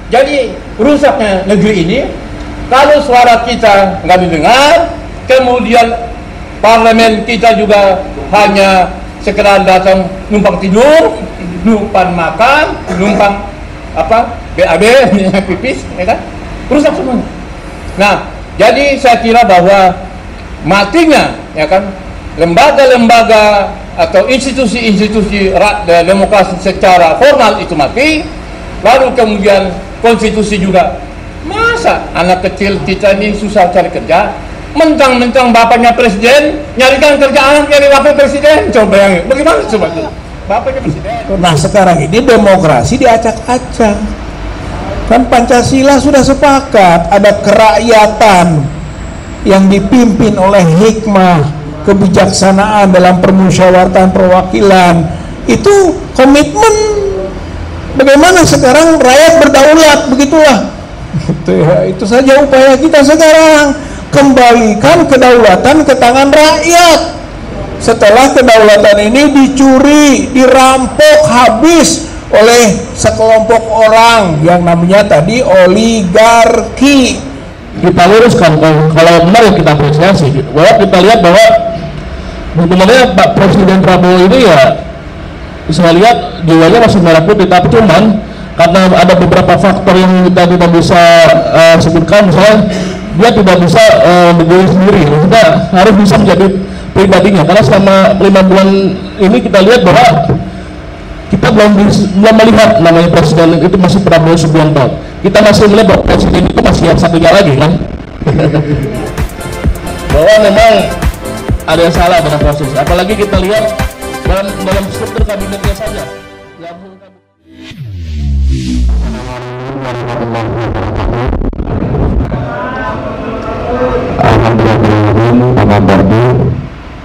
Jadi rusaknya negeri ini kalau suara kita nggak didengar, kemudian parlemen kita juga hanya sekedar datang numpang tidur, numpang makan, numpang BAB, pipis, ya kan? Rusak semuanya. Nah, jadi saya kira bahwa matinya, ya kan, lembaga-lembaga atau institusi-institusi demokrasi secara formal itu mati, lalu kemudian konstitusi juga. Masa anak kecil kita ini susah cari kerja, mentang-mentang bapaknya presiden nyarikan kerjaan jadi wakil presiden, coba bayangin bagaimana coba itu bapaknya presiden. Nah sekarang ini demokrasi diacak-acak, kan Pancasila sudah sepakat ada kerakyatan yang dipimpin oleh hikmah kebijaksanaan dalam permusyawaratan perwakilan. Itu komitmen. Bagaimana sekarang rakyat berdaulat, begitulah gitu ya. Itu saja upaya kita sekarang, kembalikan kedaulatan ke tangan rakyat. Setelah kedaulatan ini dicuri, dirampok habis oleh sekelompok orang yang namanya tadi oligarki. Kita luruskan, kalau benar ya kita apresiasi. Bahwa kita lihat bahwa sebenarnya Pak Presiden Prabowo ini ya saya lihat jiwanya masih merah putih, tapi cuman karena ada beberapa faktor yang kita tidak bisa sebutkan, misalnya dia tidak bisa berdiri sendiri, kita harus bisa menjadi pribadinya, karena selama 5 bulan ini kita lihat bahwa kita belum melihat namanya presiden itu masih Prabowo Subianto. Kita masih melihat bahwa presiden itu masih yang satunya lagi kan. Bahwa memang ada yang salah dengan proses, apalagi kita lihat dalam struktur kabinetnya saja. Alhamdulillah,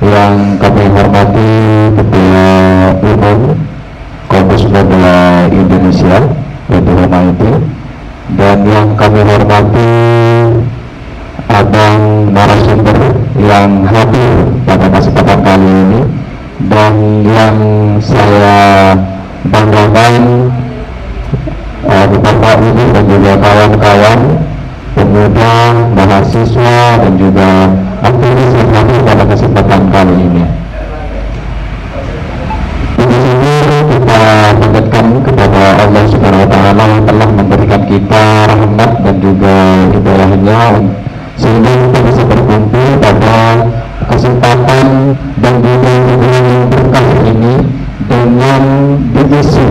yang kami hormati Ketua Umum Korpus Pemuda Indonesia Abdul Maiti, dan yang kami hormati abang narasumber yang hadir pada kesempatan kali ini, dan yang saya banggakan Bapak Ibu dan juga kawan-kawan pemuda, mahasiswa dan juga aktivis yang hadir pada kesempatan kali ini. Di sini kita panjatkan kepada Allah Subhanahu wa Ta'ala yang telah memberikan kita rahmat dan juga hidayahnya sehingga kita bisa berkumpul pada kesempatan dan juga yang berkah ini dengan diisi,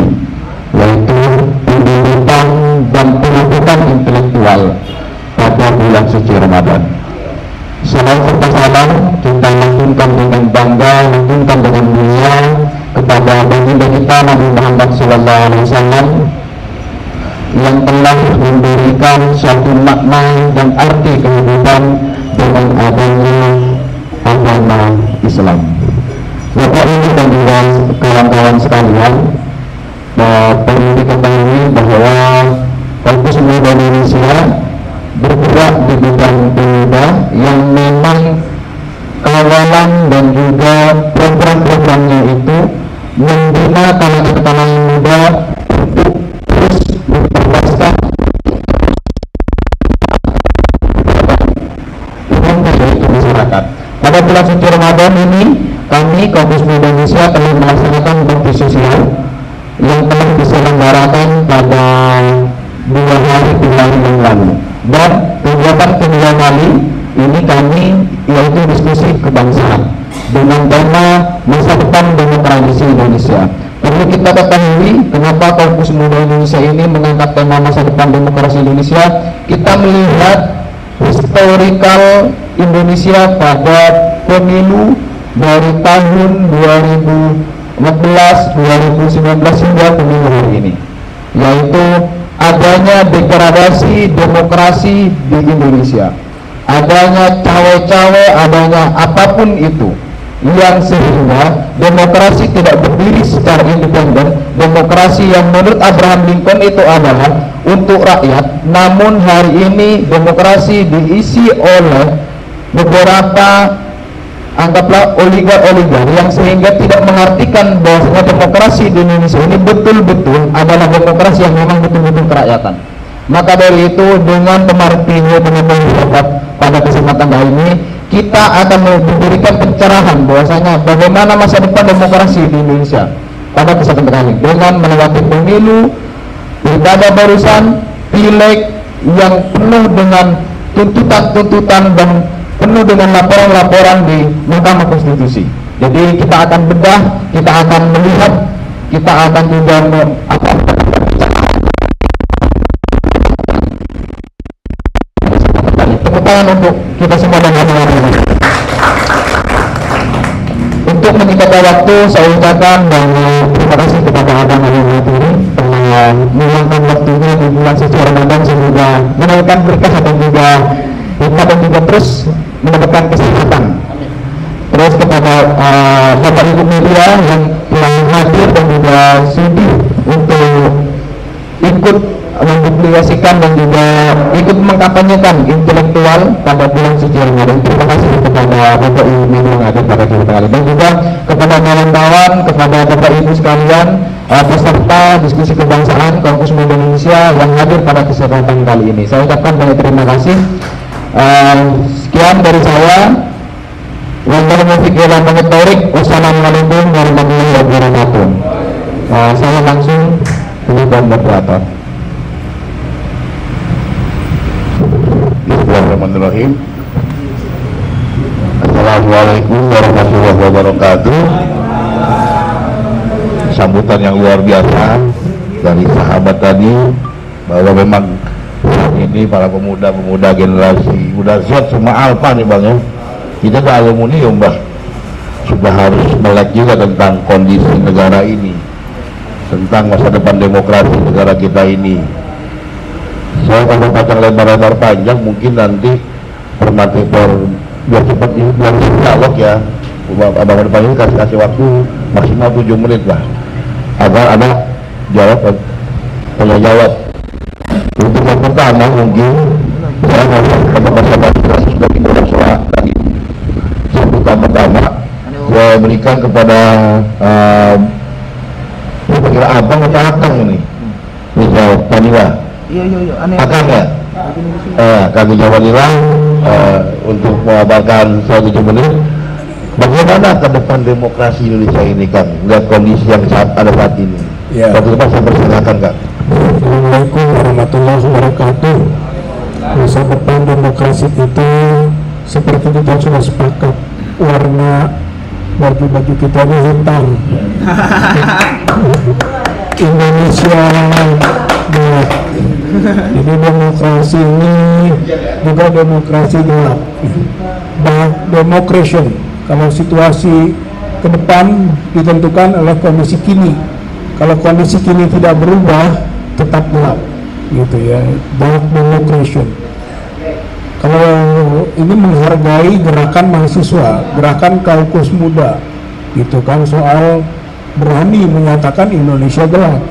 yaitu pendidikan dan pendidikan intelektual pada bulan suci Ramadan. Salam serta salam kita lantunkan dengan bangga, lantunkan dengan mulia kepada baginda kita Nabi Muhammad SAW yang telah memberikan suatu makna dan arti kehidupan dengan adanya agama Islam. Bapak Ibu dan juga kawan-kawan sekalian, perlu diketahui bahwa Korpus Pemuda Indonesia bergerak di bidang pemuda yang memang kawalan dan juga program-programnya itu membina kalangan muda untuk terus berprestasi dengan baik masyarakat. Pada bulan suci Ramadan ini, kami Korpus Pemuda Indonesia telah melaksanakan bakti sosial yang telah diselenggarakan pada 2 hari yang lalu. Dan kegiatan kedua kali ini kami yaitu diskusi kebangsaan dengan tema masa depan demokrasi Indonesia. Perlu kita ketahui kenapa Korpus Pemuda Indonesia ini mengangkat tema masa depan demokrasi Indonesia. Kita melihat historikal Indonesia pada pemilu dari tahun 2014, 2019 hingga pemilu hari ini, yaitu adanya degradasi demokrasi di Indonesia, adanya cawe-cawe, adanya apapun itu, yang sehingga demokrasi tidak berdiri secara independen. Demokrasi yang menurut Abraham Lincoln itu adalah untuk rakyat, namun hari ini demokrasi diisi oleh beberapa anggaplah oligar-oligar yang sehingga tidak mengartikan bahwa demokrasi di Indonesia ini betul-betul adalah demokrasi yang memang betul-betul kerakyatan. Maka dari itu dengan pemartinya pendapat pada kesempatan kali ini kita akan memberikan pencerahan bahwasanya bagaimana masa depan demokrasi di Indonesia pada kesempatan kali dengan melewati pemilu, pilkada barusan, pileg yang penuh dengan tuntutan-tuntutan dan penuh dengan laporan-laporan di Mahkamah Konstitusi. Jadi kita akan bedah, kita akan melihat, kita akan juga tepuk tangan untuk kita semua dan hari-hari ini. Untuk menyingkat waktu, saya ucapkan dan terima kasih kepada Abang Ali Maturi telah meluangkan waktunya di bulan suci Ramadan sehingga menaikkan berkah dan juga hikmat dan juga terus mendapatkan kesehatan. Terus kepada Bapak Ibu media yang telah hadir dan juga sudi untuk ikut mempublikasikan dan juga ikut mengkampanyekan intelektual pada bulan suci Ramadan. Terima kasih kepada Bapak Ibu media yang hadir pada kita kali dan juga kepada kawan-kawan, kepada Bapak Ibu sekalian peserta diskusi kebangsaan Kampus Muda Indonesia yang hadir pada kesempatan kali ini. Saya ucapkan banyak terima kasih. Sekian dari saya. Wassalamualaikum warahmatullahi wabarakatuh. Saya langsung dengan moderator. Bismillahirrahmanirrahim. Assalamualaikum warahmatullahi wabarakatuh. Sambutan yang luar biasa dari sahabat tadi bahwa memang saat ini para pemuda-pemuda generasi udah siap semua alfa nih Bang ya. Kita ke aluminium Mbah sudah harus melek juga tentang kondisi negara ini, tentang masa depan demokrasi negara kita ini. Saya kalau panjang lebar-lebar panjang mungkin nanti biar cepat ini biar dialog ya Abang depan ini kasih waktu maksimal 7 menit lah agar ada jawab. Untuk yang pertama mungkin saya mau kepada sahabat sudah Indonesia tadi sambutan pertama saya berikan kepada kira abang atau akang ini misal Paniwa akang ya kami jawablah untuk mengabarkan 7 menit bagaimana ke depan demokrasi Indonesia ini Kang lihat kondisi yang ada saat ini ya. Waktu itu saya persilakan Kang. Assalamualaikum warahmatullahi wabarakatuh. Masa depan demokrasi itu seperti kita sudah sepakat warna baju kita ini hitam. Indonesia gelap. Jadi demokrasi ini juga demokrasi gelap. Democration kalau situasi ke depan ditentukan oleh kondisi kini. Kalau kondisi kini tidak berubah tetap gelap gitu ya, dark democration. Kalau ini menghargai gerakan mahasiswa, gerakan kaukus muda gitu kan, soal berani menyatakan Indonesia gelap.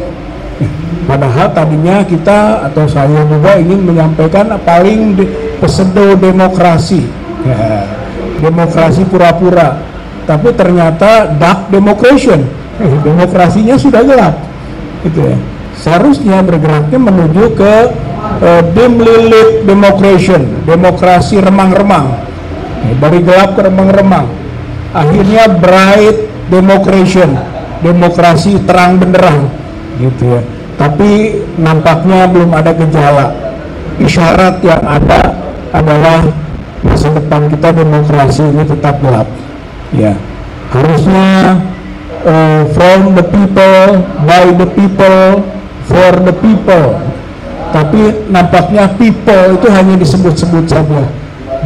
Padahal tadinya kita atau saya juga ingin menyampaikan paling pseudo demokrasi ya, demokrasi pura-pura, tapi ternyata dark democration, demokrasinya sudah gelap gitu ya. Seharusnya bergeraknya menuju ke dimly lit democration, demokrasi remang-remang, dari gelap ke remang-remang. Akhirnya bright democration, demokrasi terang benderang, gitu ya. Tapi nampaknya belum ada gejala. Isyarat yang ada adalah masa depan kita demokrasi ini tetap gelap. Ya, harusnya from the people, by the people, for the people. Tapi nampaknya people itu hanya disebut-sebut saja.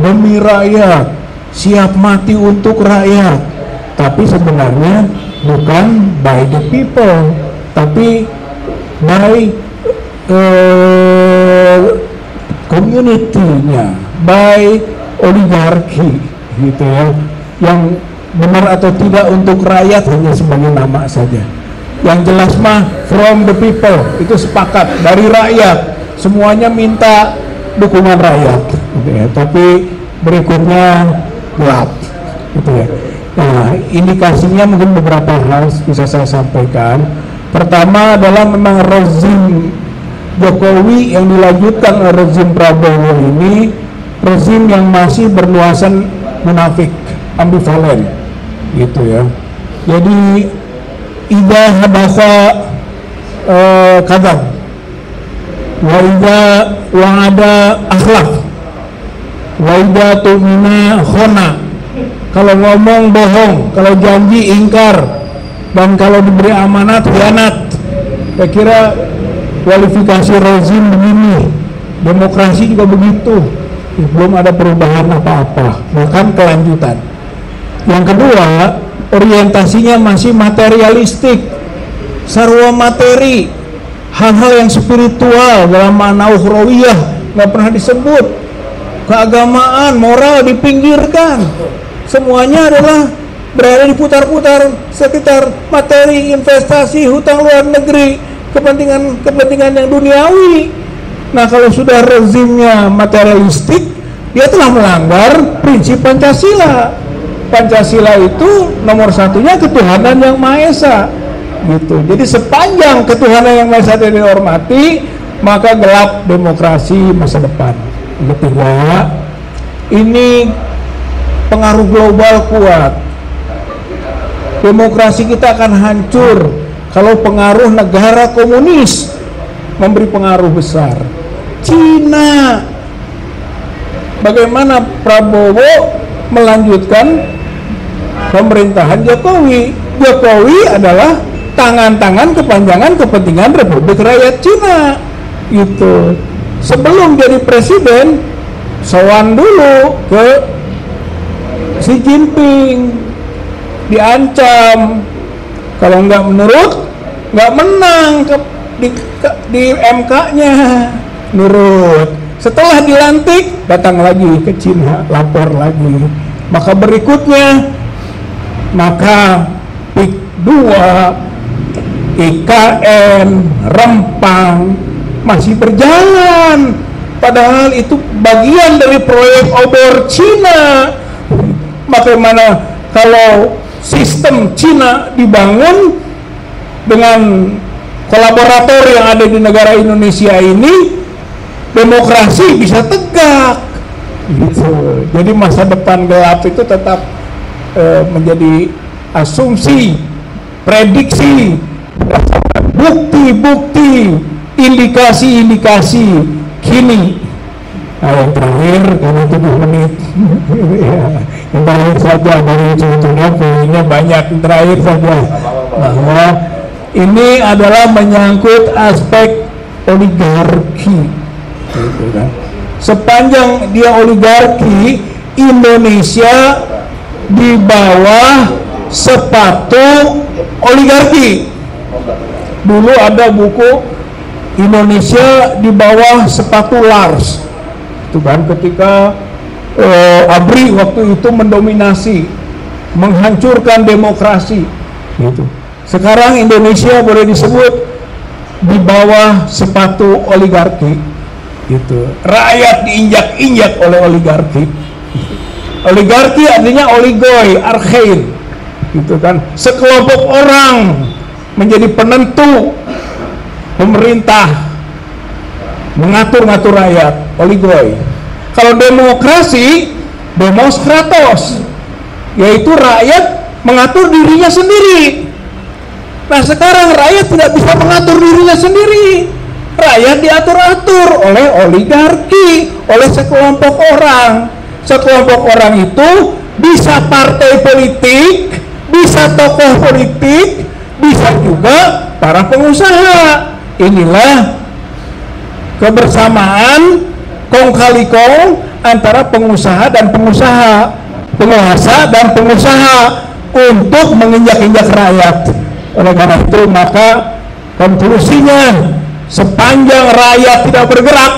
Demi rakyat, siap mati untuk rakyat. Tapi sebenarnya bukan by the people, tapi by community-nya, by oligarki gitu ya. Yang benar atau tidak untuk rakyat hanya sebagai nama saja. Yang jelas mah from the people, itu sepakat dari rakyat, semuanya minta dukungan rakyat gitu ya. Tapi berikutnya gelap gitu ya. Nah, indikasinya mungkin beberapa hal bisa saya sampaikan. Pertama adalah memang rezim Jokowi yang dilanjutkan oleh rezim Prabowo ini rezim yang masih bernuansa munafik, ambivalen, gitu ya. Jadi idza hadatsa kadzab, wa idza wa'ada akhlaf, wa idza tumina khana. Kalau ngomong bohong, kalau janji ingkar, dan kalau diberi amanat khianat. Saya kira kualifikasi rezim begini, demokrasi juga begitu, belum ada perubahan apa-apa, bahkan kelanjutan. Yang kedua, orientasinya masih materialistik, sarwa materi, hal-hal yang spiritual dalam makna ukhrawiyah nggak pernah disebut, keagamaan, moral dipinggirkan, semuanya adalah berada di putar-putar sekitar materi, investasi, hutang luar negeri, kepentingan yang duniawi. Nah, kalau sudah rezimnya materialistik, dia telah melanggar prinsip Pancasila. Pancasila itu nomor satunya ketuhanan yang Maha Esa, gitu. Jadi sepanjang ketuhanan yang Maha Esa tidak dihormati, maka gelap demokrasi masa depan. Ketiga, ini pengaruh global kuat. Demokrasi kita akan hancur kalau pengaruh negara komunis memberi pengaruh besar. Cina, bagaimana Prabowo melanjutkan pemerintahan Jokowi? Jokowi adalah tangan-tangan kepanjangan kepentingan Republik Rakyat Cina, gitu. Sebelum jadi presiden, sowan dulu ke Xi Jinping, diancam kalau nggak menurut, nggak menang di MK-nya, nurut. Setelah dilantik, datang lagi ke Cina, lapor lagi. Maka berikutnya, maka PIK 2, IKN, Rempang masih berjalan, padahal itu bagian dari proyek obor Cina. Bagaimana kalau sistem Cina dibangun dengan kolaborator yang ada di negara Indonesia ini, demokrasi bisa tegak, gitu. Jadi masa depan gelap itu tetap menjadi asumsi, prediksi, bukti-bukti, indikasi-indikasi kini. Nah, yang terakhir, karena 7 menit yang terakhir saja, dari contohnya poinnya banyak, yang terakhir saja, bahwa ini adalah menyangkut aspek oligarki, gitu kan. Sepanjang dia oligarki, Indonesia di bawah sepatu oligarki. Dulu ada buku Indonesia di bawah sepatu Lars, itu kan, ketika ABRI waktu itu mendominasi, menghancurkan demokrasi, gitu. Sekarang Indonesia boleh disebut di bawah sepatu oligarki, gitu. Rakyat diinjak-injak oleh oligarki. Oligarki artinya oligoi, archein, gitu kan. Sekelompok orang menjadi penentu pemerintah, mengatur-ngatur rakyat, oligoi. Kalau demokrasi, demokratos, yaitu rakyat mengatur dirinya sendiri. Nah, sekarang rakyat tidak bisa mengatur dirinya sendiri. Rakyat diatur-atur oleh oligarki, oleh sekelompok orang. Sekelompok orang itu bisa partai politik, bisa tokoh politik, bisa juga para pengusaha. Inilah kebersamaan kong kali kong antara pengusaha dan pengusaha, penguasa dan pengusaha untuk menginjak-injak rakyat. Oleh karena itu, maka konklusinya, sepanjang rakyat tidak bergerak,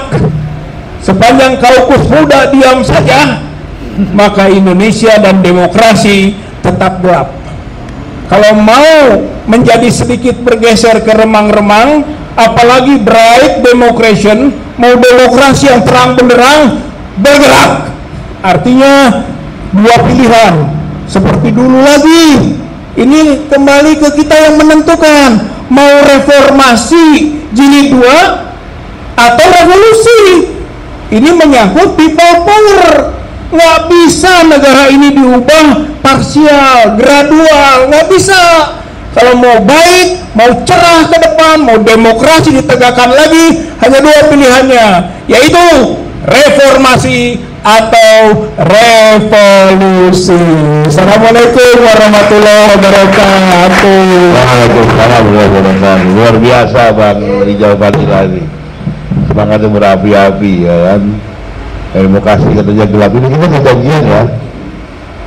sepanjang kaukus muda diam saja, maka Indonesia dan demokrasi tetap gelap. Kalau mau menjadi sedikit bergeser ke remang-remang, apalagi bright democration, mau demokrasi yang terang benderang, bergerak. Artinya dua pilihan, seperti dulu lagi. Ini kembali ke kita yang menentukan, mau reformasi jilid 2 atau revolusi. Ini menyangkut people power. Nggak bisa negara ini diubah parsial, gradual, nggak bisa. Kalau mau baik, mau cerah ke depan, mau demokrasi ditegakkan lagi, hanya dua pilihannya, yaitu reformasi atau revolusi. Assalamualaikum warahmatullahi wabarakatuh. Waalaikumsalam warahmatullahi wabarakatuh. Luar biasa Bang Rijal Fadila ini, semangatnya berapi-api ya kan. Demokrasi katanya gelap, ini kita janjian ya.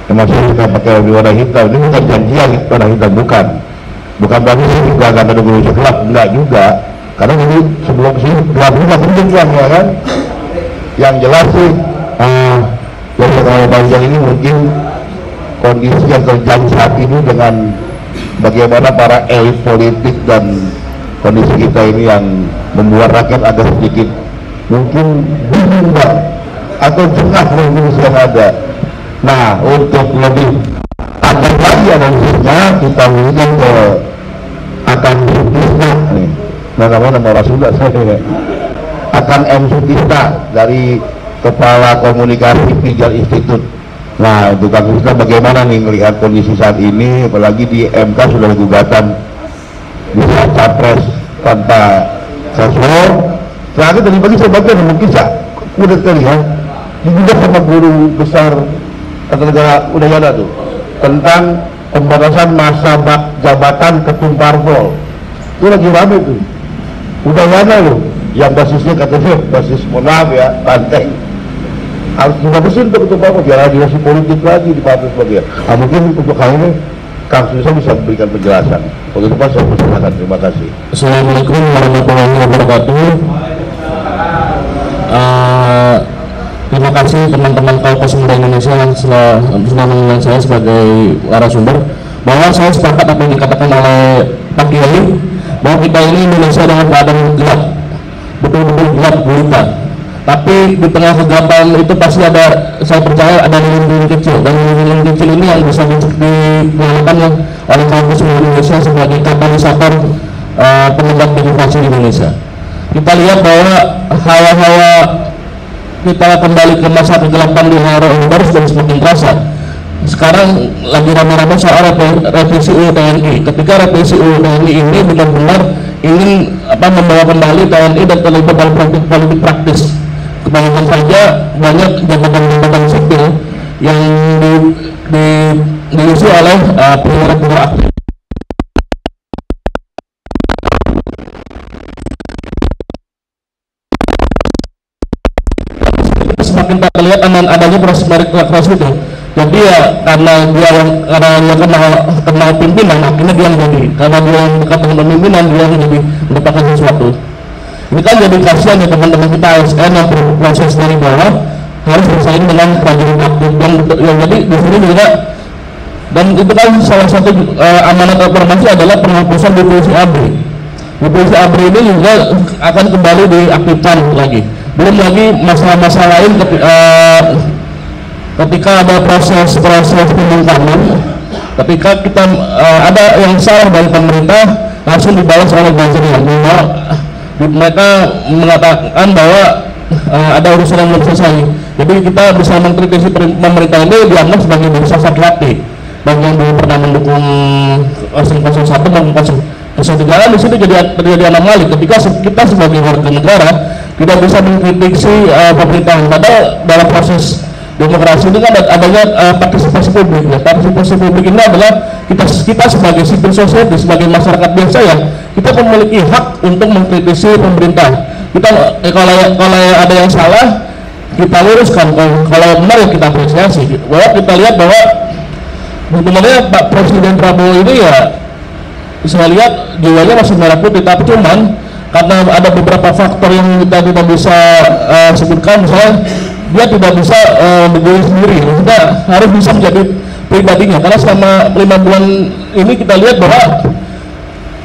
Termasuk kita pakai warna hitam, ini bukan janjian warna hitam, bukan berarti sih juga akan ada Indonesia gelap, enggak juga. Karena ini sebelum sini gelap juga perjanjian ya kan. Yang jelas sih yang terlalu panjang ini mungkin kondisi yang terjadi saat ini dengan bagaimana para elit politik dan kondisi kita ini yang membuat rakyat agak sedikit mungkin bingung atau jengah kondisi yang ada. Nah, untuk lebih akan lagi analisisnya kita mungkin ke akan Sutisna nih, nama Rasulullah saya akan M. Sutisna dari Kepala Komunikasi Pijar Institute. Nah, untuk Kang Sutisna bagaimana nih melihat kondisi saat ini, apalagi di MK sudah ada gugatan bisa capres tanpa threshold. Terakhir tadi pagi saya baca mungkin udah sekali ya, digugat sama guru besar Tata Negara Udayana tuh tentang pembatasan masa jabatan ketum parpol. Itu lagi rame tuh. Udayana loh, yang basisnya katanya basis mohon maaf ya, banteng. Harus dibagusin untuk ketum parpol, biar dinasti politik lagi di partai sebagian. Nah, mungkin untuk kali ini Kang Sutisna bisa memberikan penjelasan. Untuk itu Pak saya persilakan. Terima kasih. Assalamualaikum warahmatullahi wabarakatuh. Terima kasih teman-teman Kaukus Muda Indonesia yang sudah mengundang saya sebagai narasumber, bahwa saya sepakat apa yang dikatakan oleh Pak Kiai, bahwa kita ini Indonesia dengan keadaan gelap, betul-betul gelap gulita. Tapi di tengah kegelapan itu pasti ada, saya percaya ada lilin-lilin kecil, dan lilin-lilin kecil ini yang bisa dinyalakan oleh Kaukus Muda Indonesia sebagai katalisator penegak demokrasi di Indonesia. Kita lihat bahwa hawa-hawa kita kembali ke masa kegelapan di era Orde Baru sudah semakin terasa. Sekarang lagi ramai-ramai soal revisi UU TNI. Ketika revisi UU TNI ini benar-benar ingin membawa kembali TNI dan terlibat dalam politik praktis. Kebanyakan saja banyak jabatan-jabatan sipil yang diisi oleh perwira-perwira aktif. Semakin tak terlihat adanya proses meritokrasi itu. Jadi ya karena dia kenal pimpinan, akhirnya dia menjadi, karena dia yang dekat dengan pimpinan, dia menjadi mendapatkan sesuatu. Ini kan jadi kasihan ya teman-teman kita ASN yang berproses dari bawah harus bersaing dengan prajurit aktif yang jadi di sini juga. Dan itu kan salah satu amanat reformasi adalah penghapusan divisi ABRI. Divisi ABRI ini juga akan kembali diaktifkan lagi. Belum lagi masalah-masalah lain ketika ada proses pembongkaran, ketika kita ada yang salah dari pemerintah langsung dibalas oleh Ganjar. Mereka mengatakan bahwa ada urusan yang belum selesai. Jadi kita bisa mengkritisi pemerintah ini dianggap sebagai bangsa sakit, bagi yang dulu pernah mendukung 001 dan 003 di situ terjadi anomali ketika kita sebagai warga negara tidak bisa mengkritisi pemerintahan. Padahal dalam proses demokrasi ini kan adanya partisipasi publik. Ya. Partisipasi publik ini adalah kita sebagai civil society, sebagai masyarakat biasa yang kita memiliki hak untuk mengkritisi pemerintah. Kita kalau ada yang salah kita luruskan, kalau benar ya kita apresiasi. Bahwa kita lihat bahwa sebenarnya Pak Presiden Prabowo ini ya saya lihat jiwanya masih merah putih, tapi cuman karena ada beberapa faktor yang kita tidak bisa sebutkan, misalnya dia tidak bisa berdiri sendiri, kita harus bisa menjadi pribadinya, karena selama 5 bulan ini kita lihat bahwa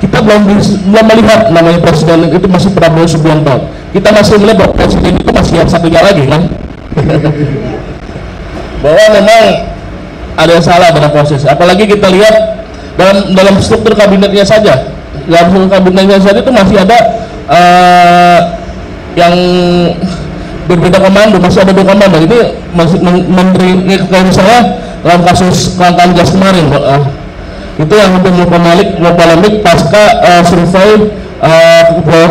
kita belum melihat namanya presiden itu masih Prabowo Subianto. Kita masih melihat bahwa presiden itu masih yang satunya lagi kan bahwa memang ada yang salah dalam proses. Apalagi kita lihat dalam struktur kabinetnya saja, dalam struktur kabinetnya saja itu masih ada yang berbeda komando, masih ada 2 komando. Ini masih menteri kayak misalnya dalam kasus kelangkaan gas kemarin, itu yang untuk polemik pasca survei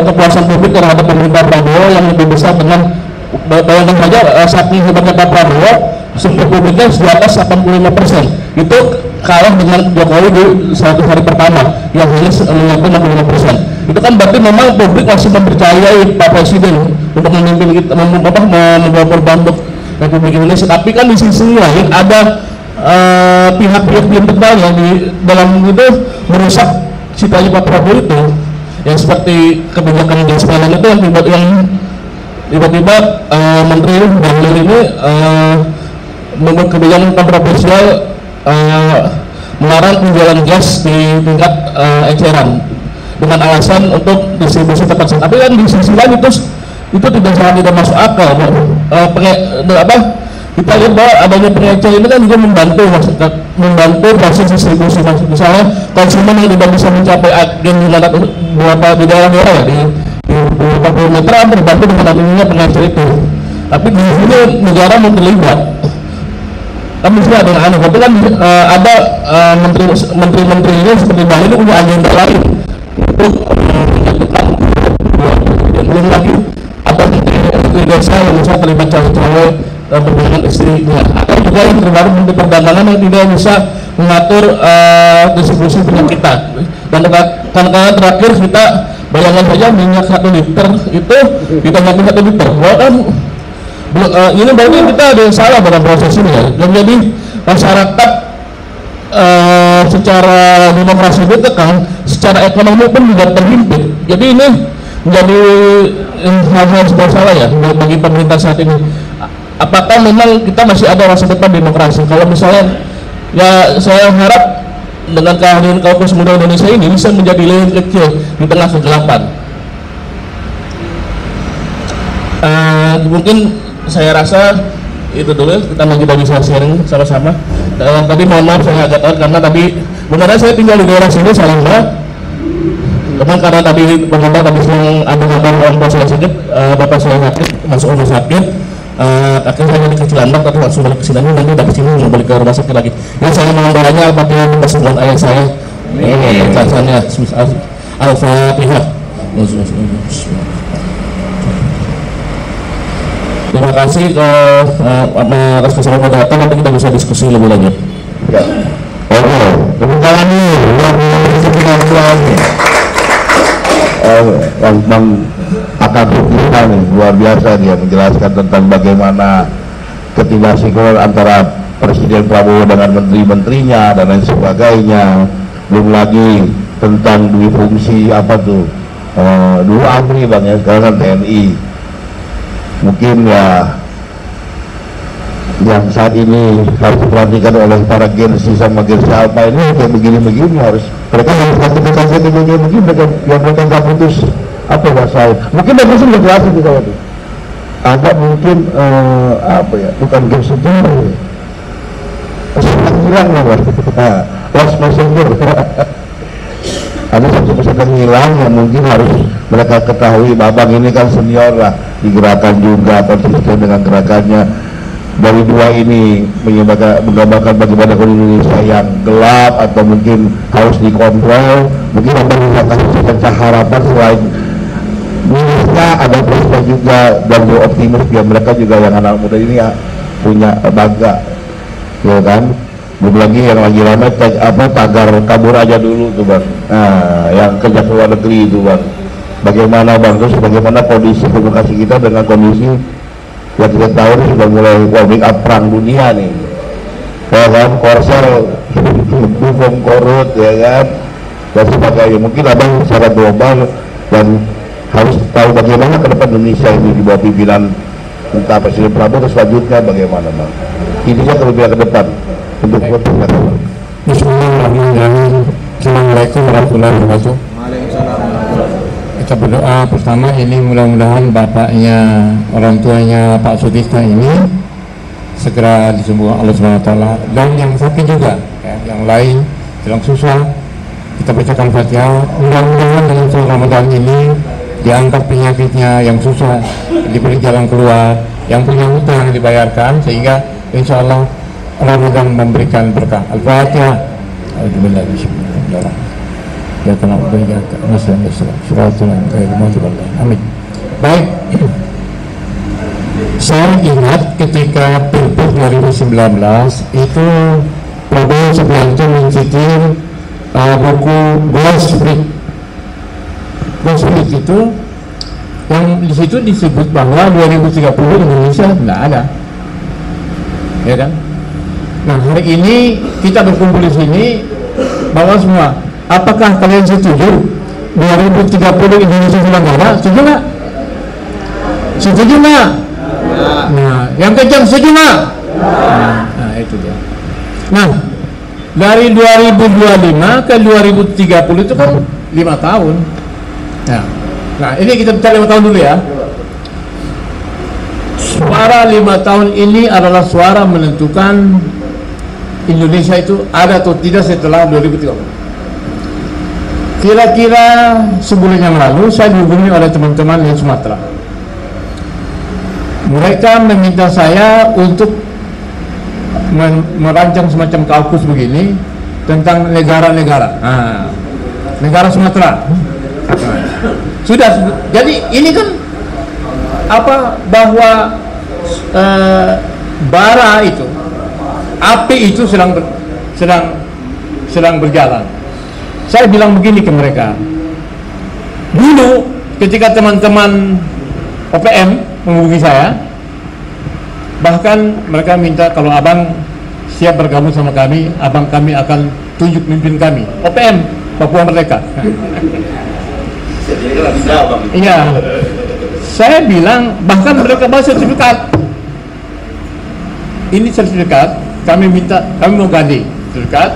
kepuasan publik terhadap pemerintah Prabowo yang lebih besar dengan, bayangkan saja saking hebatnya Pak Prabowo, survei publiknya di atas 85%, itu kalah dengan Jokowi di 100 hari pertama yang hanya mencapai 65%. Itu kan berarti memang publik masih mempercayai Pak Presiden untuk memimpin kita, membawa perubahan untuk Republik Indonesia. Tapi kan di sisi lain ada pihak-pihak di internal yang di dalam itu merusak citanya Pak Prabowo itu, yang seperti kebijakan gas PLN itu yang tiba-tiba Menteri Bahlil ini membuat kebijakan kontroversial, melarang penjualan gas di tingkat eceran dengan alasan untuk distribusi tepat sasaran. Tapi kan di sisi lain itu tidak masuk akal. Kita lihat bahwa adanya pengecer ini kan juga membantu proses distribusi. Misalnya konsumen yang tidak bisa mencapai agen di daerah-daerah ya, di beberapa kilometer terbantu dengan adanya pengecer itu. Tapi di sini negara mau terlibat. Kami sudah ada yang aneh, tapi kan ada menteri-menteri ini seperti Bahlil ini punya agenda lain untuk menyatukan, belum lagi ada menteri desa yang bisa terlibat cawe-cawe berhubungan istrinya. Ada juga yang terbaru menteri perdagangan yang tidak bisa mengatur distribusi minyak kita. Dan kadang-kadang terakhir kita bayangkan saja minyak 1 liter itu ditanyakan 1 liter. Kan ini berarti kita ada yang salah dalam proses ini ya. Dan jadi masyarakat secara demokrasi ditekan, secara ekonomi pun juga terhimpit. Jadi ini menjadi hal-hal sebuah salah ya bagi pemerintah saat ini. Apakah memang kita masih ada masa depan demokrasi? Kalau misalnya ya saya harap dengan kehadiran Kampus Muda Indonesia ini bisa menjadi lilin kecil di tengah kegelapan. Mungkin saya rasa itu dulu, kita kita bisa sharing sama-sama. Tadi mohon maaf saya agak telat karena tadi benar saya tinggal di daerah sini Salangga. Cuman karena tadi pengendara tadi sedang ada kabar orang tua saya sakit, bapak saya sakit, masuk rumah sakit. Akhirnya saya jadi kecilandak, tapi langsung balik ke sini, nanti dari sini mau balik ke rumah sakit lagi. Yang saya mau doanya Al-Fatihah kesembuhan ayah saya. Bacanya Al-Fatihah. Terima kasih atas kesempatan datang, nanti kita bisa diskusi lebih lanjut. Oke, tepuk tangan nih Bang Akademik kita nih, luar biasa dia menjelaskan tentang bagaimana ketidaksinkronan antara Presiden Prabowo dengan menteri-menterinya dan lain sebagainya. Belum lagi tentang dua fungsi apa tuh, dulu ABRI Bang ya, sekarang kan TNI. Mungkin ya yang saat ini harus diperhatikan oleh para Gen-Z sama Gen-Z Alpha ini kayak begini-begini, harus mereka harus kaget begini mereka yang mereka nggak putus apa bahasa mungkin dari sini nggak jelasin kita itu agak mungkin apa ya, bukan game sejarah ya, pesan hilang lah lost messenger. Ada satu pesan hilang yang mungkin harus mereka ketahui. Babang ini kan senior lah di gerakan juga, konsisten dengan gerakannya. Dari dua ini menggambarkan bagaimana Indonesia yang gelap atau mungkin harus dikontrol. Mungkin ada bisa harapan selain minusnya ada plusnya juga, dan optimis biar mereka juga yang anak muda ini ya punya bangga, ya kan. Belum lagi yang lagi ramai tagar kabur aja dulu tuh Bang. Nah, yang kerja ke luar negeri itu Bang. Bagaimana Bang, terus bagaimana kondisi komunikasi kita dengan kondisi yang kita tahu ini sudah mulai warming up perang dunia nih, ya kan, Korsel, Bom Korut, ya kan, dan sebagainya. Mungkin ada secara global dan harus tahu bagaimana ke depan Indonesia ini di bawah pimpinan entah Presiden Prabowo selanjutnya bagaimana Bang. Intinya kelebihan ke depan untuk Bang. Bismillahirrahmanirrahim. Assalamualaikum warahmatullahi wabarakatuh. Kita berdoa pertama ini mudah-mudahan bapaknya, orang tuanya Pak Sutisna ini segera disembuhkan Allah SWT, dan yang sakit juga ya, yang lain sedang susah kita bacakan Fatihah. Mudah-mudahan dengan bulan Ramadan ini diangkat penyakitnya, yang susah diberi jalan keluar, yang punya hutang dibayarkan, sehingga insya Allah Ramadan memberikan berkah. Al-Fatihah. Alhamdulillah. Bismillah. Ya tenang, amin. Baik. Saya ingat ketika Pilpres 2019 itu Prabowo Subianto mencicil buku Wall Street. Wall Street itu yang di situ disebut bahwa 2030 Indonesia tidak ada, ya kan? Nah, hari ini kita berkumpul di sini bahwa semua, apakah kalian setuju 2030 Indonesia Selenggara? Setuju nggak? Setuju nggak? Nah, yang kencang setuju nggak? Nah, itu dia. Nah, dari 2025 ke 2030 itu kan 5 tahun. Nah, ini kita bicara 5 tahun dulu ya. Suara 5 tahun ini adalah suara menentukan Indonesia itu ada atau tidak setelah 2030. Kira-kira sebulan yang lalu saya dihubungi oleh teman-teman di Sumatera. Mereka meminta saya untuk merancang semacam kaukus begini tentang negara-negara. Nah, negara Sumatera. Sudah, jadi ini kan bahwa bara itu, api itu sedang berjalan. Saya bilang begini ke mereka. Dulu ketika teman-teman OPM menghubungi saya, bahkan mereka minta kalau abang siap bergabung sama kami, abang kami akan tunjuk pemimpin kami. OPM, Papua Merdeka. Iya. Saya bilang, bahkan mereka bawa sertifikat. Ini sertifikat, kami mau ganti sertifikat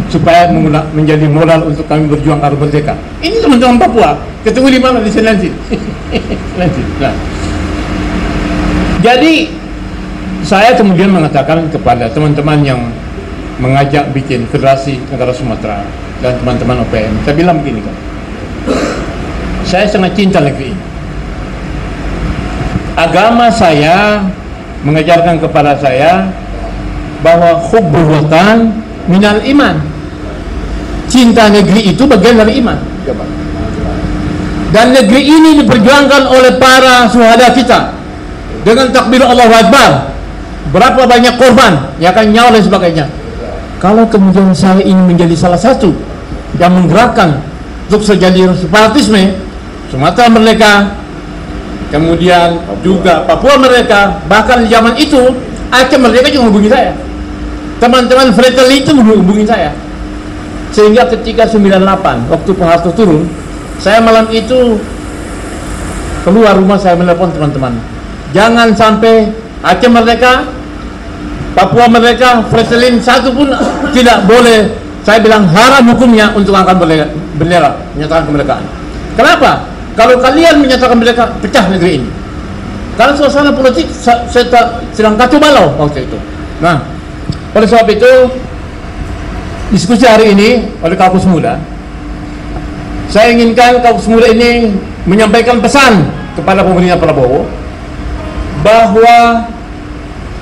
supaya menjadi modal untuk kami berjuang arus merdeka. Ini teman-teman Papua, ketemu di mana? Di Selanjit. Nah, jadi saya kemudian mengatakan kepada teman-teman yang mengajak bikin Federasi Negara Sumatera dan teman-teman OPM, saya bilang begini kan, saya sangat cinta negeri ini. Agama saya mengajarkan kepada saya bahwa hubbul watan minal iman. Cinta negeri itu bagian dari iman. Dan negeri ini diperjuangkan oleh para syuhada kita dengan takbir Allahu Akbar. Berapa banyak korban, ya kan, nyawa dan sebagainya. Kalau kemudian saya ingin menjadi salah satu yang menggerakkan untuk terjadi separatisme, Sumatera Merdeka, kemudian juga Papua Merdeka, bahkan di zaman itu Aceh Merdeka juga menghubungi saya. Teman-teman Fretel itu menghubungi saya. Sehingga ketika 98 waktu Pak Harto turun, saya malam itu keluar rumah, saya menelepon teman-teman, jangan sampai Aceh Merdeka, Papua Merdeka, Fretelin satu pun tidak boleh. Saya bilang haram hukumnya untuk angkat bendera menyatakan kemerdekaan. Kenapa? Kalau kalian menyatakan mereka, pecah negeri ini. Karena suasana politik sedang kacau balau waktu itu. Nah, oleh sebab itu diskusi hari ini oleh Kaukus Muda, saya inginkan Kaukus Muda ini menyampaikan pesan kepada pemerintah Prabowo bahwa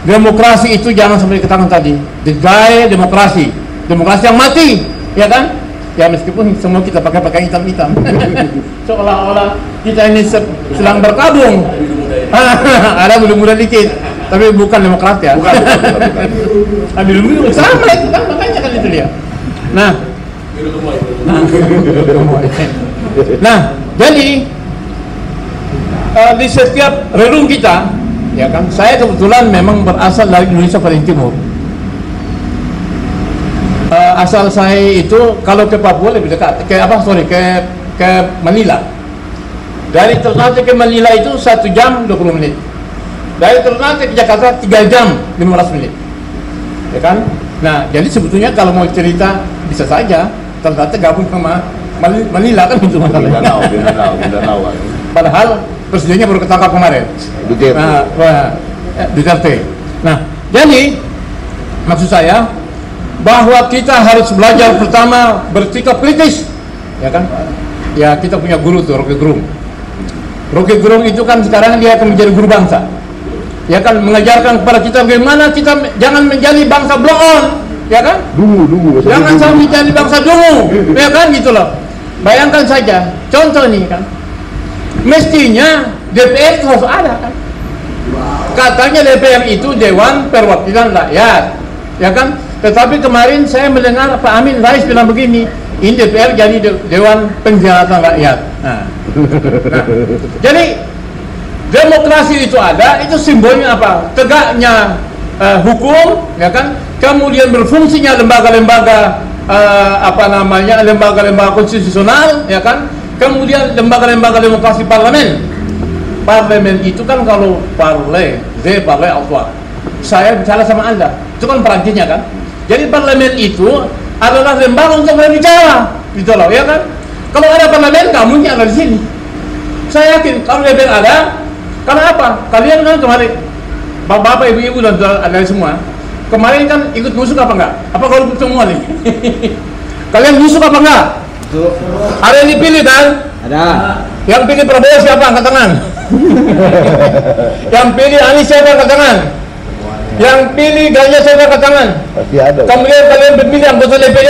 demokrasi itu jangan sampai dikatakan tadi digaya demokrasi yang mati, ya kan? Ya meskipun semua kita pakai hitam-hitam seolah-olah kita ini sedang berkabung. Ada muda-muda dikit, tapi bukan demokrat ya. Bukan. Dulu sama itu kan, makanya kan itu dia. Nah, jadi di setiap relung kita, ya kan, saya kebetulan memang berasal dari Indonesia paling timur. Asal saya itu kalau ke Papua lebih dekat, ke Manila. Dari Ternate ke Manila itu 1 jam 20 menit. Dari Ternate ke Jakarta 3 jam 15 menit. Ya kan? Nah, jadi sebetulnya kalau mau cerita bisa saja Ternate gabung sama Manila, kan itu masalahnya. Mindanao. Padahal presidennya baru ketangkap kemarin. Duterte. Nah, jadi maksud saya bahwa kita harus belajar pertama bersikap kritis, ya kan? Ya kita punya guru tuh, Rocky Gerung. Rocky Gerung itu kan sekarang dia akan menjadi guru bangsa. Dia akan mengajarkan kepada kita bagaimana kita jangan menjadi bangsa blow on, ya kan? Jangan sampai menjadi bangsa dungu, ya kan gitu loh. Bayangkan saja, contoh nih kan, mestinya DPR itu harus ada kan? Katanya DPR itu Dewan Perwakilan Rakyat, ya kan? Tetapi kemarin saya mendengar Pak Amin Rais bilang begini, ini DPR jadi Dewan Pengkhianatan Rakyat. Nah, jadi demokrasi itu ada, itu simbolnya apa? Tegaknya hukum, ya kan? Kemudian berfungsinya lembaga-lembaga lembaga-lembaga konstitusional, ya kan? Kemudian lembaga-lembaga demokrasi parlemen. Parlemen itu kan kalau parler autoire. Saya bicara sama Anda, itu kan Perancisnya kan? Jadi parlemen itu adalah lembaga untuk berbicara, gitu loh, ya kan? Kalau ada parlemen, kamu ada di sini. Saya yakin kalau DPR ada, karena apa? Kalian kan kemarin, bapak, ibu-ibu dan ada semua, kemarin kan ikut musuk apa enggak? Apa kalau ikut semua nih? Kalian musuk apa enggak? Ada yang dipilih kan? Ada. Yang pilih Prabowo siapa? Angkat tangan. Yang pilih Anies siapa? Angkat tangan. Yang pilih Ganjar siapa? Angkat tangan. Pasti ada. Kemudian kalian berpilih anggota DPD,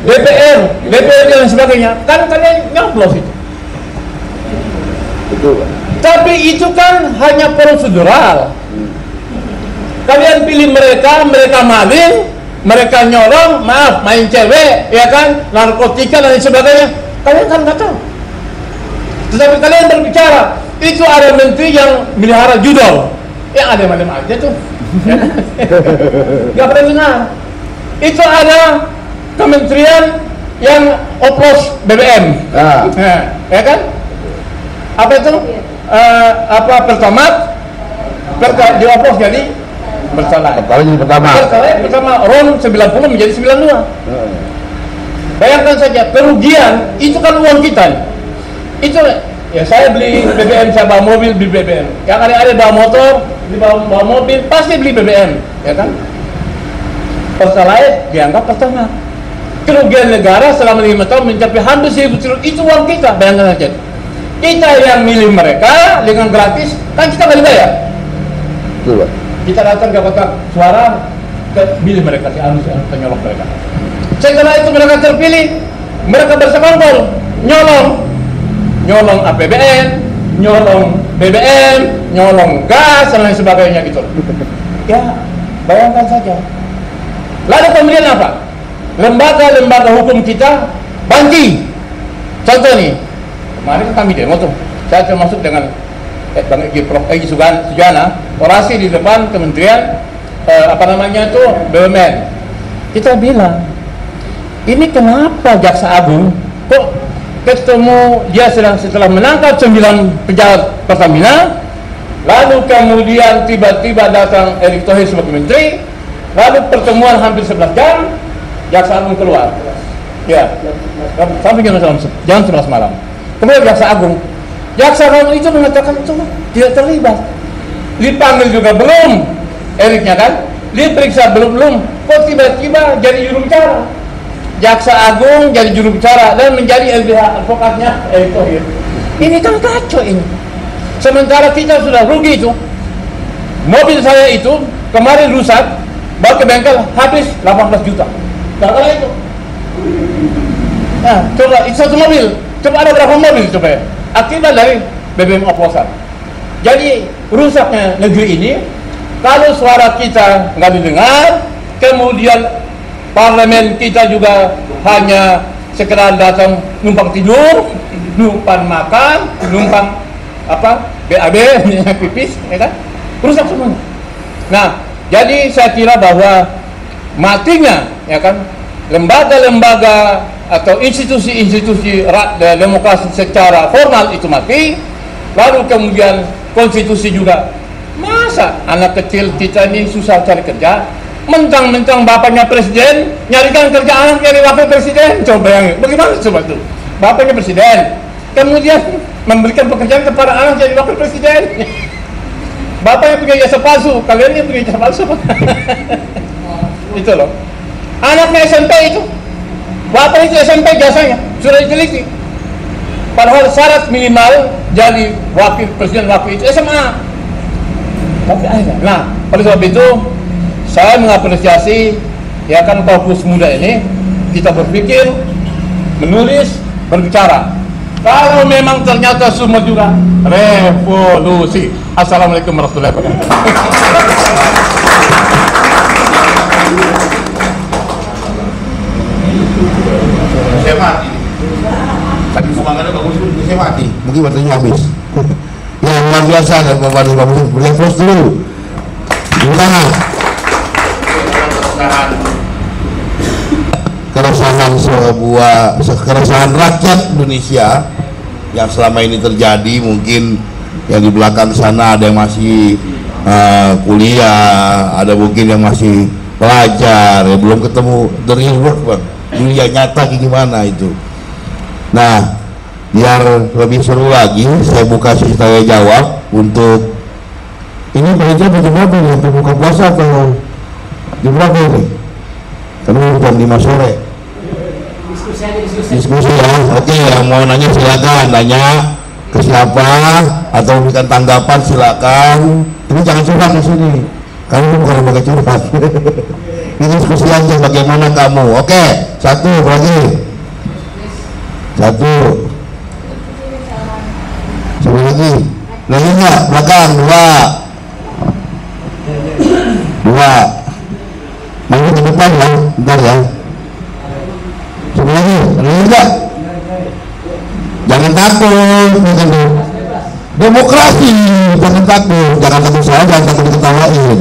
DPR dan sebagainya. Kan kalian nyoblos itu. Betul, Pak. Tapi itu kan hanya prosedural. Kalian pilih mereka maling, mereka nyolong, main cewek, ya kan, narkotika dan sebagainya. Kalian kan nggak tahu. Tetapi kalian berbicara, itu ada menteri yang melihara judol, yang ada macam aja tuh. Gak pernah dengar. Itu ada kementerian yang oplos BBM, ya kan? Apa itu? Pertamax dioplos jadi Pertalite. Pertalite pertama RON 90 menjadi 92. Bayangkan saja kerugian, itu kan uang kita. Itu ya, saya beli BBM, saya bawa mobil beli BBM. Yang ada bawa motor, bawa mobil pasti beli BBM, ya kan? Pertalite dianggap Pertamax. Kerugian negara selama 5 tahun mencapai hampir 1.000 triliun, itu uang kita. Bayangkan saja. Kita yang milih mereka dengan gratis, kan kita nggak dibayar. Betul, Pak. Kita datang ke kotak suara, milih mereka, si Anies yang penyolong mereka. Setelah itu mereka terpilih, mereka bersekongkol, nyolong APBN, nyolong BBM, nyolong gas dan lain sebagainya gitu. Ya, bayangkan saja. Lalu kemudian apa? Lembaga-lembaga hukum kita banci. Contoh nih, kemarin kami demo tuh, saya termasuk dengan Bang Prof. Egy Sujana, orasi di depan Kementerian BUMN. Kita bilang, ini kenapa Jaksa Agung kok ketemu dia setelah menangkap 9 pejabat Pertamina, lalu kemudian tiba-tiba datang Erick Thohir sebagai menteri, lalu pertemuan hampir 11 jam, Jaksa Agung keluar. Ya, sampai jam 11 malam. Kemudian Jaksa Agung itu mengatakan itu tidak terlibat. Dipanggil juga belum, Eriknya kan, diperiksa belum, kok tiba-tiba jadi juru bicara. Jaksa Agung jadi juru bicara dan menjadi LBH advokatnya Erick Thohir. Ini kan kacau ini. Sementara kita sudah rugi itu. Mobil saya itu kemarin rusak, bawa ke bengkel habis 18 juta. Karena itu. Nah, coba itu satu mobil. Coba ada berapa mobil coba ya? Akibat dari BBM oplosan. Jadi rusaknya negeri ini kalau suara kita nggak didengar, kemudian parlemen kita juga hanya sekedar datang numpang tidur, numpang makan, numpang BAB, pipis, ya kan? Rusak semuanya. Nah, jadi saya kira bahwa matinya, ya kan, lembaga-lembaga atau institusi-institusi demokrasi secara formal itu mati, lalu kemudian konstitusi juga. Masa anak kecil kita ini susah cari kerja, mentang-mentang bapaknya presiden nyarikan kerja anak jadi wakil presiden. Coba bayangin, bagaimana coba tuh? Bapaknya presiden, kemudian memberikan pekerjaan kepada anak jadi wakil presiden. Bapaknya punya jasa palsu, kalian yang punya jasa palsu. Itu loh. Anaknya SMP itu, bapak itu SMP jasanya sudah diteliti. Padahal syarat minimal jadi wakil presiden waktu itu SMA. Tapi akhirnya, nah oleh sebab itu saya mengapresiasi ya kan Korpus Muda ini, kita berpikir, menulis, berbicara. Kalau memang ternyata semua juga revolusi. Assalamualaikum warahmatullahi wabarakatuh. Saya mati. Tadi semangatnya bagus, saya mati. Mungkin baterainya habis. Ya luar biasa dan bagus. Berikan terus dulu. Gimana? Keresahan rakyat Indonesia yang selama ini terjadi, mungkin yang di belakang sana ada yang masih kuliah, ada mungkin yang masih pelajar, ya belum ketemu the real world, bang, dunia nyata gimana itu. Nah, biar lebih seru lagi, saya buka sesi tanya jawab untuk ini gereja bagaimana ya, buka puasa atau jam berapa ini? Karena jam 5 sore. Diskusi ya, oke, yang mau nanya silakan, nanya ke siapa atau memberikan tanggapan silakan. Ini jangan curhat di sini, kamu bukan lembaga curhat. Ini diskusi aja bagaimana kamu. Oke, satu lagi, satu lagi, lagi enggak belakang dua, mau ke depan ya, bentar ya. Lagi, enggak, jangan takut, demokrasi, jangan takut saya, jangan takut diketawain.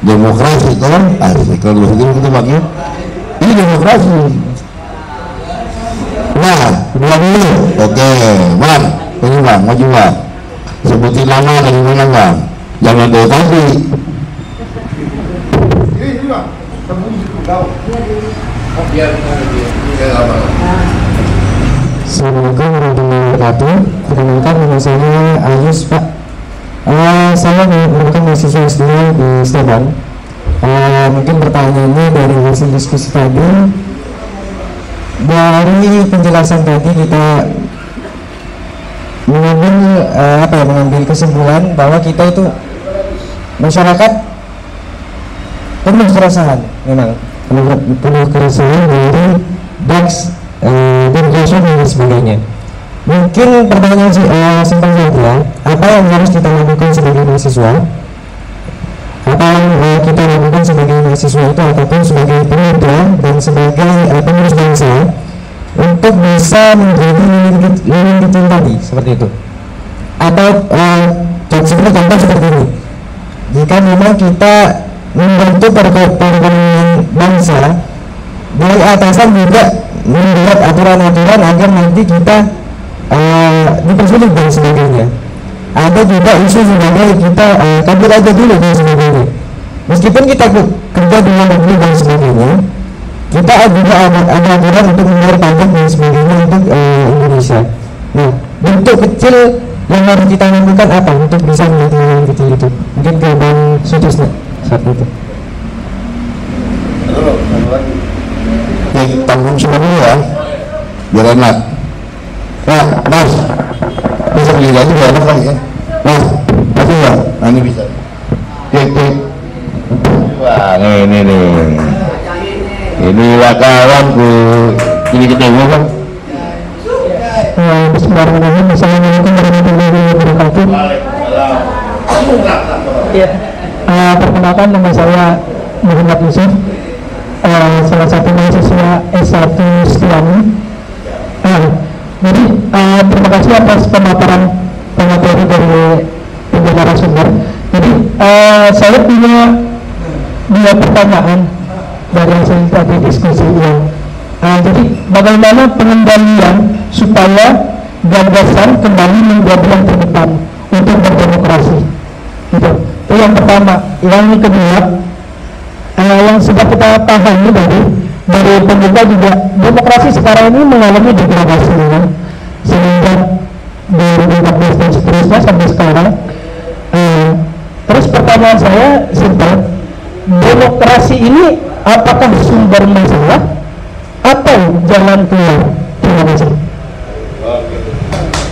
Demokrasi kan, asik kalau begitu bagi, ini demokrasi. Nah, dua dulu, oke, bang, ini bang, maju bang, sebutin nama dari mana bang, jangan dari tadi. Ini bang, sembunyi situ kau. Assalamualaikum warahmatullahi wabarakatuh. Perkenalkan nama saya Ayus, Pak. Saya merupakan mahasiswa S2 di Esteban. Mungkin pertanyaannya dari hasil diskusi tadi, dari penjelasan tadi kita mengambil kesimpulan bahwa kita itu masyarakat penuh keresahan, memang penuh keresahan dari DAX, delegation dan sebagainya. Mungkin pertanyaan simpel saja, apa yang harus kita lakukan sebagai mahasiswa? Apa yang kita lakukan sebagai mahasiswa itu ataupun sebagai pemuda dan sebagai penerus bangsa untuk bisa menjadi lilin kecil tadi, seperti itu? Atau contoh seperti ini, jika memang kita membantu perekonomian bangsa, dari atasan juga membuat aturan-aturan agar nanti kita dipersulit dan sebagainya. Ada juga isu sebagai kita kabur aja dulu dan sebagainya. Meskipun kita kerja di luar negeri dan sebagainya, kita juga ada aturan untuk membayar pajak dan sebagainya untuk Indonesia. Nah, bentuk kecil yang harus kita lakukan apa untuk bisa menjadi yang kecil itu? Mungkin ke Bang Sutisna saat itu. Tanggung semua dulu ya, biar enak. Nah, Mas, bisa beli aja biar enak lagi ya. Mas, tapi ya, nah ini bisa. Tik. Wah, ini nih. Ini kawanku. Ini ketemu kan? Bismillahirrahmanirrahim. Assalamualaikum warahmatullahi wabarakatuh. Ya, perkenalkan nama saya Muhammad Yusuf. Salah satu mahasiswa S1 Setiani. Jadi terima kasih atas pemaparan pemateri dari tiga narasumber. Jadi saya punya dua pertanyaan dari hasil tadi diskusi yang jadi bagaimana pengendalian supaya gagasan kembali menjadi yang terdepan untuk berdemokrasi? Itu yang pertama. Yang kedua, yang sudah kita pahami dari pemerintah juga, demokrasi sekarang ini mengalami degradasi sehingga 2014 dan seterusnya sampai sekarang. Terus pertanyaan saya simpel, demokrasi ini apakah sumber masalah atau jalan keluar? Terima kasih.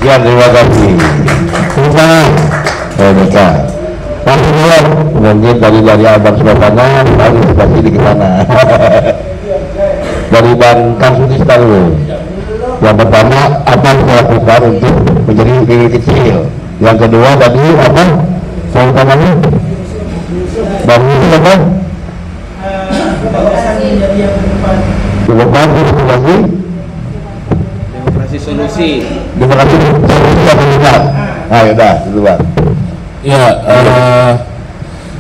Ya, terima kasih. Mereka mungkin dari Abang Suasana lalu sebelah sini ke sana. Dari Bang Kamsudista dulu. Yang pertama, apa yang saya lakukan untuk menjadi lebih kecil. Yang kedua tadi apa? Saya utamanya Bang Yusuf apa? Cukup bagus lagi. Demokrasi solusi. Demokrasi solusi apa tidak? Ayo dah, dulu Bang. Ya,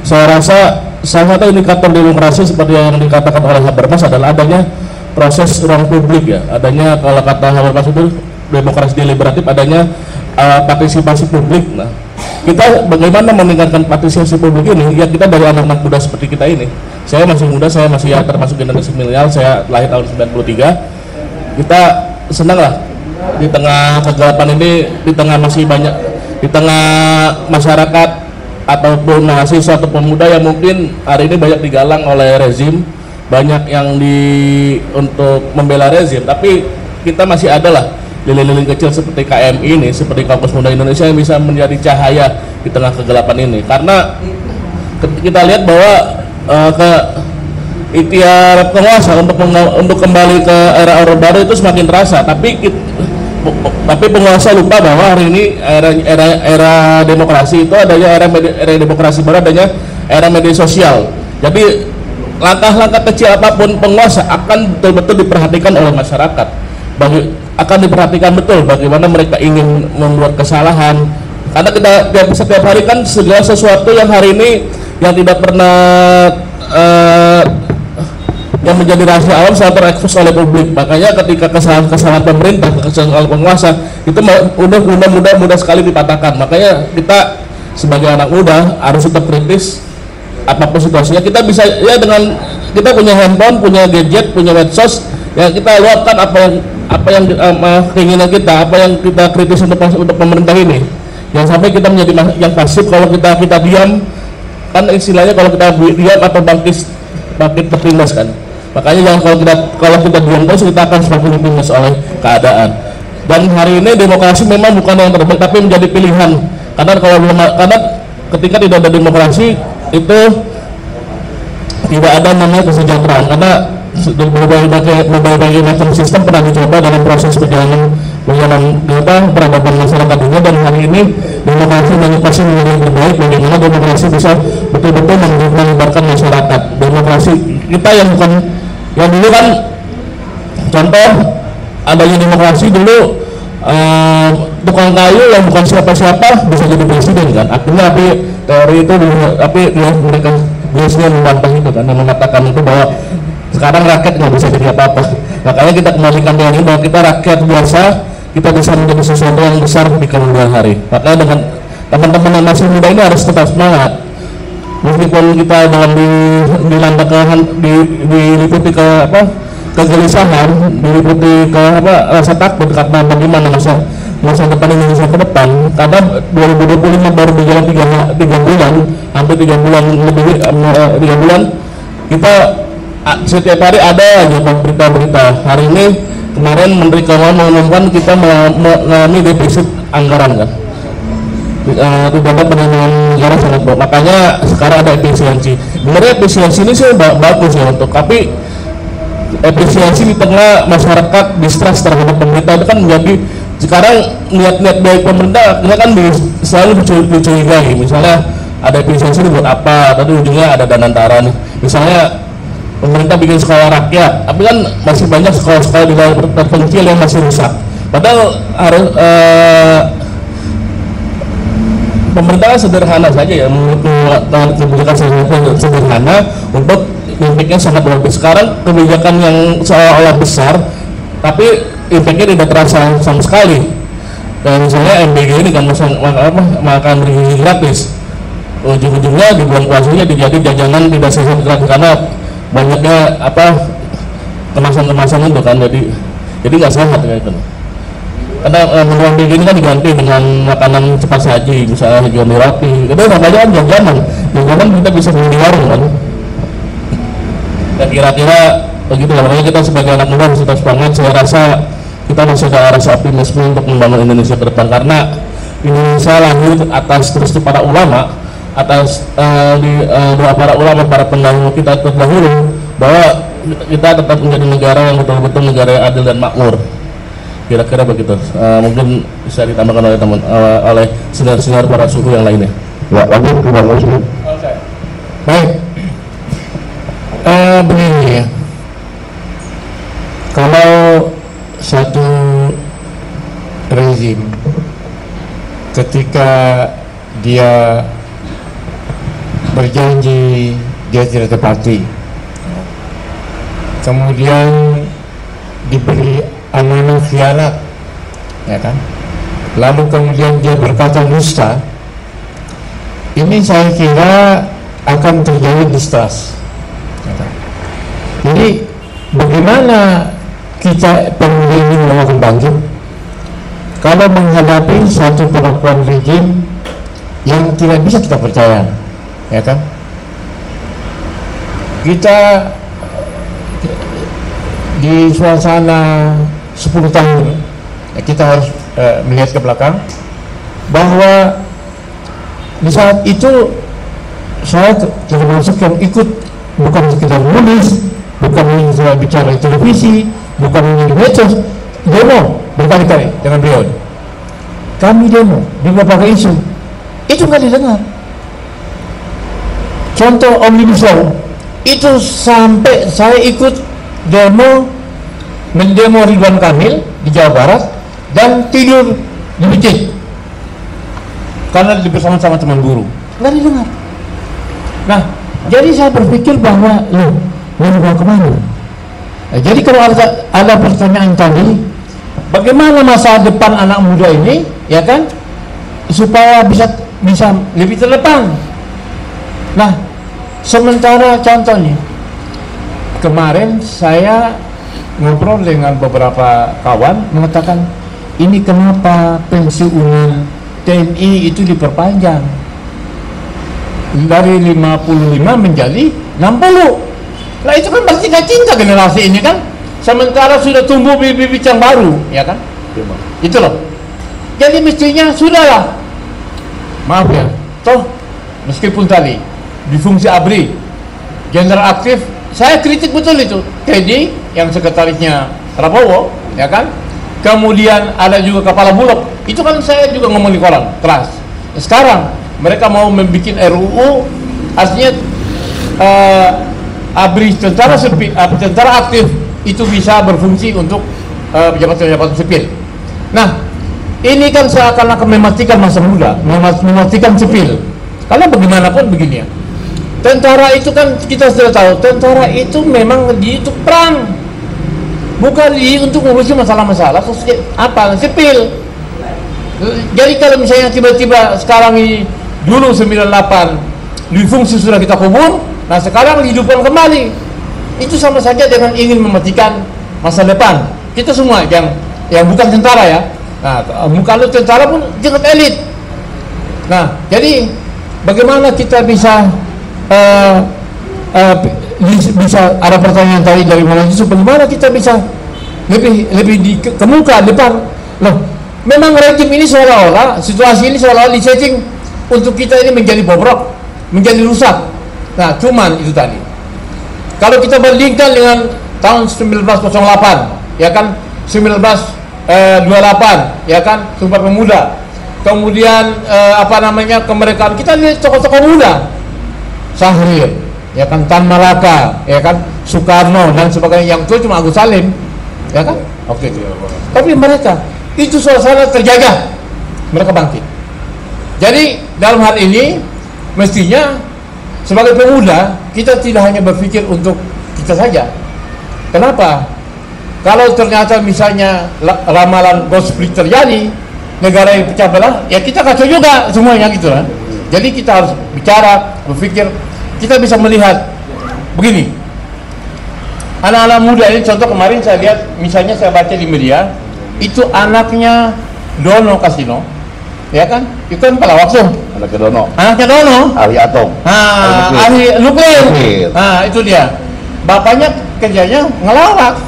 saya rasa salah satu indikator demokrasi seperti yang dikatakan oleh Habermas adalah adanya proses ruang publik ya, adanya kalau kata Habermas itu demokrasi deliberatif, adanya partisipasi publik. Nah, kita bagaimana meningkatkan partisipasi publik ini? Ya kita dari anak-anak muda seperti kita ini. Saya masih muda, saya masih ya termasuk generasi milenial, saya lahir tahun 93. Kita senang lah di tengah kegelapan ini, di tengah masih banyak, di tengah masyarakat ataupun mahasiswa atau pemuda yang mungkin hari ini banyak digalang oleh rezim, banyak yang untuk membela rezim, tapi kita masih ada lah lilin-lilin kecil seperti KMI ini, seperti Kampus Muda Indonesia yang bisa menjadi cahaya di tengah kegelapan ini. Karena kita lihat bahwa ikhtiar penguasa untuk kembali ke era Orde Baru itu semakin terasa, tapi penguasa lupa bahwa hari ini era demokrasi itu adanya era demokrasi baru, adanya era media sosial. Jadi langkah-langkah kecil apapun penguasa akan betul-betul diperhatikan oleh masyarakat. Akan diperhatikan betul bagaimana mereka ingin membuat kesalahan. Karena kita setiap hari kan segala sesuatu yang hari ini yang tidak pernah yang menjadi rahasia awam selalu terekspos oleh publik. Makanya ketika kesalahan pemerintah, kesalahan penguasa itu mudah sekali dipatahkan. Makanya kita sebagai anak muda harus tetap kritis apapun situasinya. Kita bisa ya dengan kita punya handphone, punya gadget, punya medsos, ya kita luapkan apa yang keinginan kita, apa yang kita kritis untuk pemerintah ini. Jangan sampai kita menjadi yang pasif. Kalau kita diam, kan istilahnya kalau kita diam atau bangkit tertindas kan. Makanya kalau kita diam terus kita akan semakin ditindas oleh keadaan. Dan hari ini demokrasi memang bukan yang terbaik tapi menjadi pilihan. Karena ketika tidak ada demokrasi itu tidak ada namanya kesejahteraan. Karena berbagai macam sistem pernah dicoba dalam proses perjalanan peradaban masyarakat dunia, dan hari ini demokrasi pasti menjadi yang terbaik. Bagaimana demokrasi bisa betul-betul melibatkan masyarakat. Demokrasi kita yang bukan yang dulu kan contoh adanya demokrasi dulu tukang kayu yang bukan siapa-siapa bisa jadi presiden kan. Akhirnya teori itu mereka biasanya membantah itu kan, dan mengatakan itu bahwa sekarang rakyat nggak bisa jadi apa-apa. Makanya kita kembalikan dengan ini bahwa kita rakyat biasa, kita bisa menjadi sesuatu yang besar di kemudian hari. Makanya dengan teman-teman yang masih muda ini harus tetap semangat. Meskipun kita dalam diliputi kegelisahan, diliputi rasa takut karena bagaimana masa depan Indonesia ke depan. Karena 2025 baru berjalan 3 bulan, hampir 3 bulan lebih 3 bulan, kita setiap hari ada aja berita-berita. Hari ini kemarin Menteri Keuangan mengumumkan kita mengalami defisit anggaran kan. Tidak dapat pendanaan negara sangat baik. Makanya sekarang ada efisiensi. Sebenarnya efisiensi ini sih bagus ya tapi efisiensi di tengah masyarakat distrust terhadap pemerintah itu kan menjadi sekarang niat-niat baik pemerintah akhirnya kan selalu dicurigai. Misalnya ada efisiensi buat apa, tapi ujungnya ada danantara nih. Misalnya pemerintah bikin sekolah rakyat, tapi kan masih banyak sekolah-sekolah di daerah terpencil yang masih rusak. Padahal harus pemerintah sederhana saja ya, menurut kebijakan sederhana untuk impactnya sangat bagus. Sekarang kebijakan yang seolah-olah besar, tapi impactnya tidak terasa sama sekali. Dan misalnya MBG ini kan makan bergizi gratis, ujung-ujungnya di bulan puasanya dijadi jajanan tidak sehat gratis karena banyaknya kemasan-kemasan itu kan, jadi nggak sehat kayak gitu. Karena menurut begini kan diganti dengan makanan cepat saji, misalnya jual roti. Itu namanya kan jajanan kita bisa beli di warung kan. Dan kira-kira begitu. Makanya kita sebagai anak muda harus tetap semangat. Saya rasa kita masih ada rasa optimisme untuk membangun Indonesia ke depan, karena Indonesia lahir atas terus para ulama, atas doa para ulama, para pendahulu kita terdahulu, bahwa kita tetap menjadi negara yang betul-betul negara yang adil dan makmur. Kira-kira begitu. Mungkin bisa ditambahkan oleh oleh senior-senior para suku yang lainnya. Ya, lanjut ke Bang Muslim. Baik. Begini ya. Kalau satu rezim ketika dia berjanji dia tidak tepati, kemudian diberi amanah khianat, ya kan, lalu kemudian dia berkata dusta, ini saya kira akan terjadi distrust, ya kan? Jadi bagaimana kita pemilih ini melakukan bangkit kalau menghadapi satu perlakuan rejim yang tidak bisa kita percaya, ya kan? Kita di suasana 10 tahun ya, kita harus melihat ke belakang bahwa di saat itu saya termasuk yang ikut, bukan sekedar menulis, bukan hanya saya bicara di televisi, bukan hanya di medsos, demo berkali-kali dengan beliau. Kami demo di beberapa isu, itu nggak didengar. Contoh Omnibus Law, itu sampai saya ikut demo, mendemo Ridwan Kamil di Jawa Barat dan tidur di masjid karena bersama-sama teman buruh, nggak didengar. Nah, jadi saya berpikir bahwa mau dibawa kemana? Nah, jadi kalau ada pertanyaan tadi, bagaimana masa depan anak muda ini, ya kan, supaya bisa lebih terdepan. Nah, sementara contohnya kemarin saya ngobrol dengan beberapa kawan mengatakan, ini kenapa pensiunan TNI itu diperpanjang dari 55 menjadi 60. Nah itu kan pasti nggak cinta generasi ini kan, sementara sudah tumbuh bibit-bibit yang baru, ya kan? Itu loh. Jadi mestinya sudahlah, maaf ya, toh meskipun tadi di fungsi ABRI Jenderal aktif, saya kritik betul itu Teddy yang sekretarisnya Prabowo, ya kan? Kemudian ada juga kepala Bulog, itu kan saya juga ngomong di koran keras. Sekarang mereka mau membuat RUU, artinya ABRI tentara aktif itu bisa berfungsi untuk jabatan-jabatan sipil. Nah, ini kan seakan-akan mematikan masa muda, mematikan sipil. Karena bagaimanapun begini ya, tentara itu kan kita sudah tahu, tentara itu memang untuk perang, bukan untuk ngurusin masalah-masalah sipil. Jadi kalau misalnya tiba-tiba sekarang ini, dulu 98 di fungsi sudah kita kubur, nah sekarang dihidupkan kembali, itu sama saja dengan ingin mematikan masa depan kita semua yang bukan tentara ya. Nah, kalau tentara pun tingkat elit. Nah, jadi bagaimana kita bisa bisa ada pertanyaan tadi dari mana itu, bagaimana kita bisa lebih ke muka depan loh. Memang rejim ini seolah-olah, situasi ini seolah-olah disetting untuk kita ini menjadi bobrok, menjadi rusak. Nah, cuman itu tadi. Kalau kita bandingkan dengan tahun 1908, ya kan, 1928, ya kan, Sumpah Pemuda. Kemudian kemerdekaan, kita lihat tokoh-tokoh muda, Syahrir, ya kan, Tan Malaka, ya kan, Soekarno dan sebagainya. Yang tua cuma Agus Salim, ya kan, oke. Tapi mereka itu suasana terjaga, mereka bangkit. Jadi dalam hal ini mestinya sebagai pemuda kita tidak hanya berpikir untuk kita saja. Kenapa? Kalau ternyata misalnya ramalan Ghost Split terjadi, negara yang pecah belah, ya kita kacau juga semuanya gitu kan. Jadi kita harus bicara, berpikir, kita bisa melihat begini. Anak-anak muda ini, contoh kemarin saya lihat, misalnya saya baca di media, itu anaknya Dono Kasino, ya kan? Itu kan pelawak tuh. Anaknya Dono. Ahli atom. Ahli nuklir. Nah, itu dia. Bapaknya kerjanya ngelawak.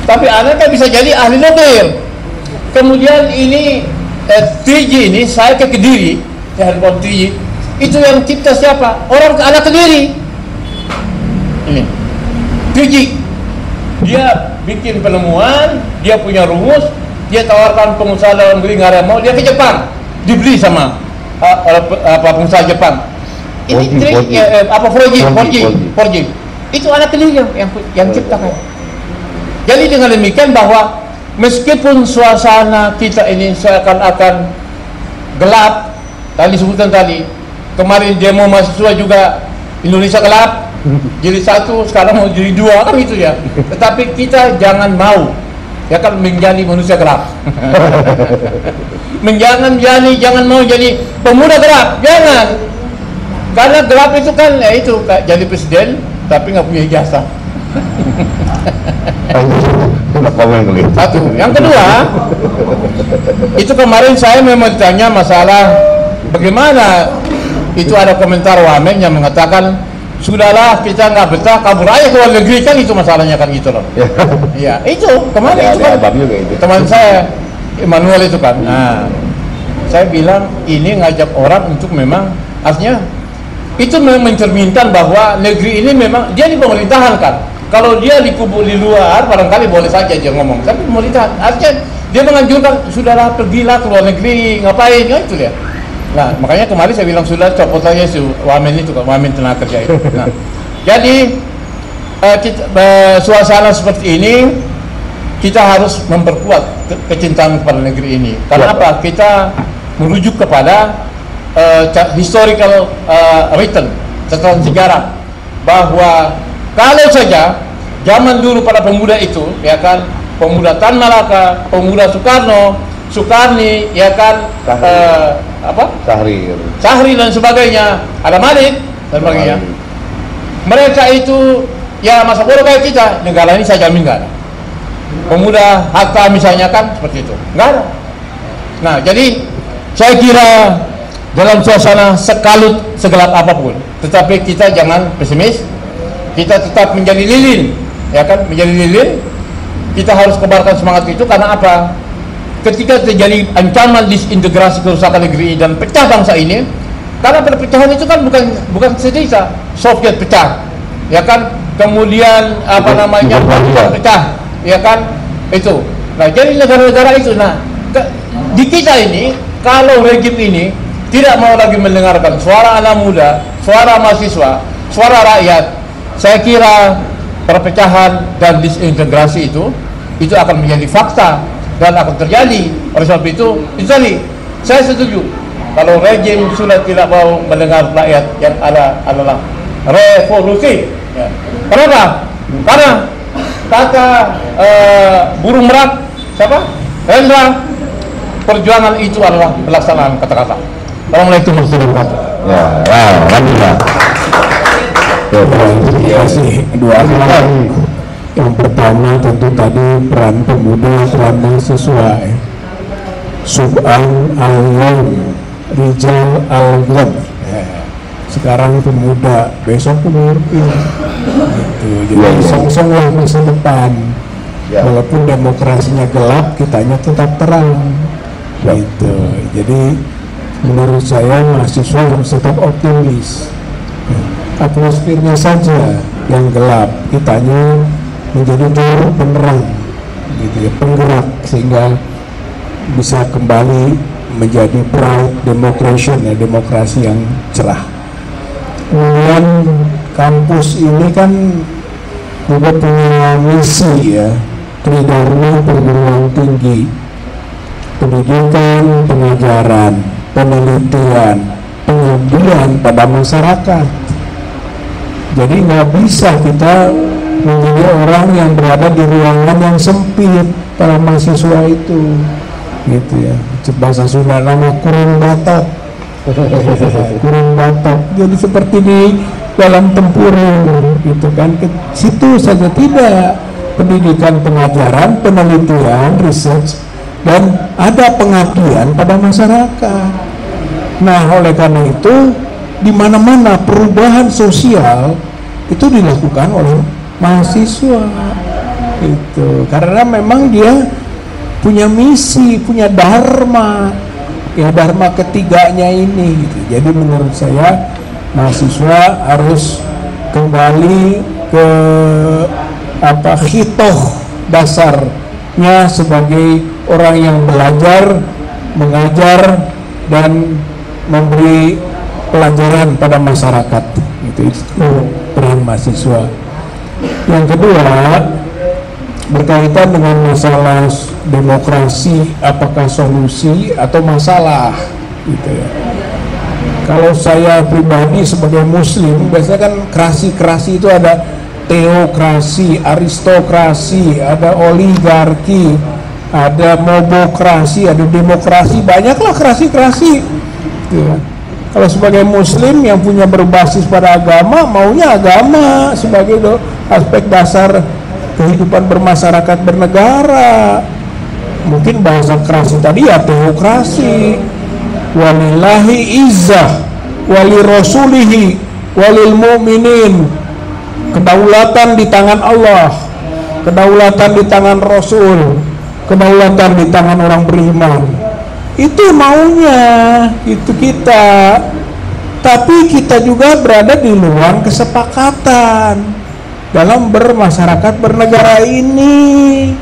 tapi anaknya bisa jadi ahli nuklir. Kemudian ini 3G ini saya ke Kediri, handphone 3G itu yang cipta siapa? Orang anak Kediri. Ini 3G, dia bikin penemuan, dia punya rumus, dia tawarkan pengusaha dalam negeri nggak ada mau, dia ke Jepang, dibeli sama pengusaha Jepang. Ini 4G itu anak Kediri yang ciptakan. Jadi dengan demikian bahwa meskipun suasana kita ini seakan-akan gelap, tadi disebutkan tadi, kemarin demo mahasiswa juga Indonesia gelap, jadi satu, sekarang mau jadi dua, kan gitu ya. Tetapi kita jangan mau, ya kan, menjadi manusia gelap. Jangan mau jadi pemuda gelap, jangan. Karena gelap itu kan, ya itu, jadi presiden, tapi nggak punya ijazah. Satu. Yang kedua, itu kemarin saya memang ditanya masalah bagaimana, itu ada komentar wamen yang mengatakan sudahlah kita nggak betah kabur aja ke luar negeri, kan itu masalahnya kan gitu loh. Ya itu kemarin itu kan teman saya Emmanuel itu kan. Nah, saya bilang ini ngajak orang untuk memang artinya itu mencerminkan bahwa negeri ini memang dia di pemerintahan kan. Kalau dia di kubu di luar barangkali boleh saja dia ngomong, tapi pemerintahan artinya dia menganjurkan sudahlah pergilah ke luar negeri, ngapain ya itu dia. Nah makanya kemarin saya bilang sudah copot saja si wamen itu kan, wamen tenaga kerja itu. Nah, jadi suasana seperti ini kita harus memperkuat kecintaan kepada negeri ini. Karena apa? Kita merujuk kepada historical written, catatan sejarah, bahwa kalau saja zaman dulu pada pemuda itu, ya kan, pemuda Tan Malaka, pemuda Soekarno, Soekarni, ya kan, Sahrir dan sebagainya, ada Malik dan sebagainya. Mereka itu ya masa bodoh kayak kita, negara ini saya jamin nggak ada. Pemuda Hatta misalnya kan seperti itu, nggak ada. Nah jadi saya kira dalam suasana sekalut segelap apapun, tetapi kita jangan pesimis. Kita tetap menjadi lilin, ya kan, menjadi lilin. Kita harus kebarkan semangat itu karena apa? Ketika terjadi ancaman disintegrasi kerusakan negeri dan pecah bangsa ini, karena perpecahan itu kan bukan sedikit. Soviet pecah, ya kan, kemudian apa namanya pecah, ya kan, itu. Nah jadi negara-negara itu, nah di kita ini kalau rejim ini tidak mau lagi mendengarkan suara anak muda, suara mahasiswa, suara rakyat, saya kira perpecahan dan disintegrasi itu akan menjadi fakta dan akan terjadi. Oleh sebab itu tadi saya setuju kalau rejim sudah tidak mau mendengar rakyat, yang ada adalah revolusi. Ya. Kenapa? Karena kata burung merak siapa? Rendra, perjuangan itu adalah pelaksanaan kata-kata. Assalamualaikum warahmatullahi wabarakatuh. Ya, alhamdulillah. Terima kasih. Dua hal. Yang pertama tentu tadi peran pemuda, peran mahasiswa. Sub'an al-Yawm, Rijal al-Ghad. Sekarang pemuda, besok pemimpin. Jadi song-songlah masa depan. Walaupun demokrasinya gelap, kitanya tetap terang. Gitu. Jadi menurut saya mahasiswa harus tetap optimis. Atmosfernya saja yang gelap, kitanya menjadi penerang, gitu ya, penggerak sehingga bisa kembali menjadi proud democration, ya, demokrasi yang cerah. Kemudian kampus ini kan juga punya misi, ya, Tridharma perguruan tinggi, pendidikan, pengajaran, penelitian, pengabdian pada masyarakat. Jadi nggak bisa kita menjadi orang yang berada di ruangan yang sempit para mahasiswa itu, gitu ya. Bahasa Sunda nama kurung batok, kurung batok. Jadi seperti di dalam tempurung, gitu kan. Ke situ saja tidak, pendidikan, pengajaran, penelitian, research, dan ada pengabdian pada masyarakat. Nah, oleh karena itu di mana-mana perubahan sosial itu dilakukan oleh mahasiswa. Itu karena memang dia punya misi, punya dharma, ya dharma ketiganya ini gitu. Jadi menurut saya mahasiswa harus kembali ke hitoh dasarnya sebagai orang yang belajar, mengajar dan memberi pelajaran pada masyarakat. Itu peran mahasiswa. Yang kedua, berkaitan dengan masalah demokrasi, apakah solusi atau masalah gitu ya. Kalau saya pribadi sebagai muslim, biasanya kan kerasi-kerasi itu ada teokrasi, aristokrasi, ada oligarki, ada mobokrasi, ada demokrasi, banyaklah kerasi-kerasi gitu ya. Kalau sebagai muslim yang punya berbasis pada agama, maunya agama sebagai aspek dasar kehidupan bermasyarakat bernegara. Mungkin bahasa kerasi tadi ya teokrasi. Walillahi izzah wali rasulihi walil mu'minin. Kedaulatan di tangan Allah, kedaulatan di tangan Rasul, kedaulatan di tangan orang beriman. Itu maunya, itu kita. Tapi kita juga berada di luar kesepakatan dalam bermasyarakat bernegara ini.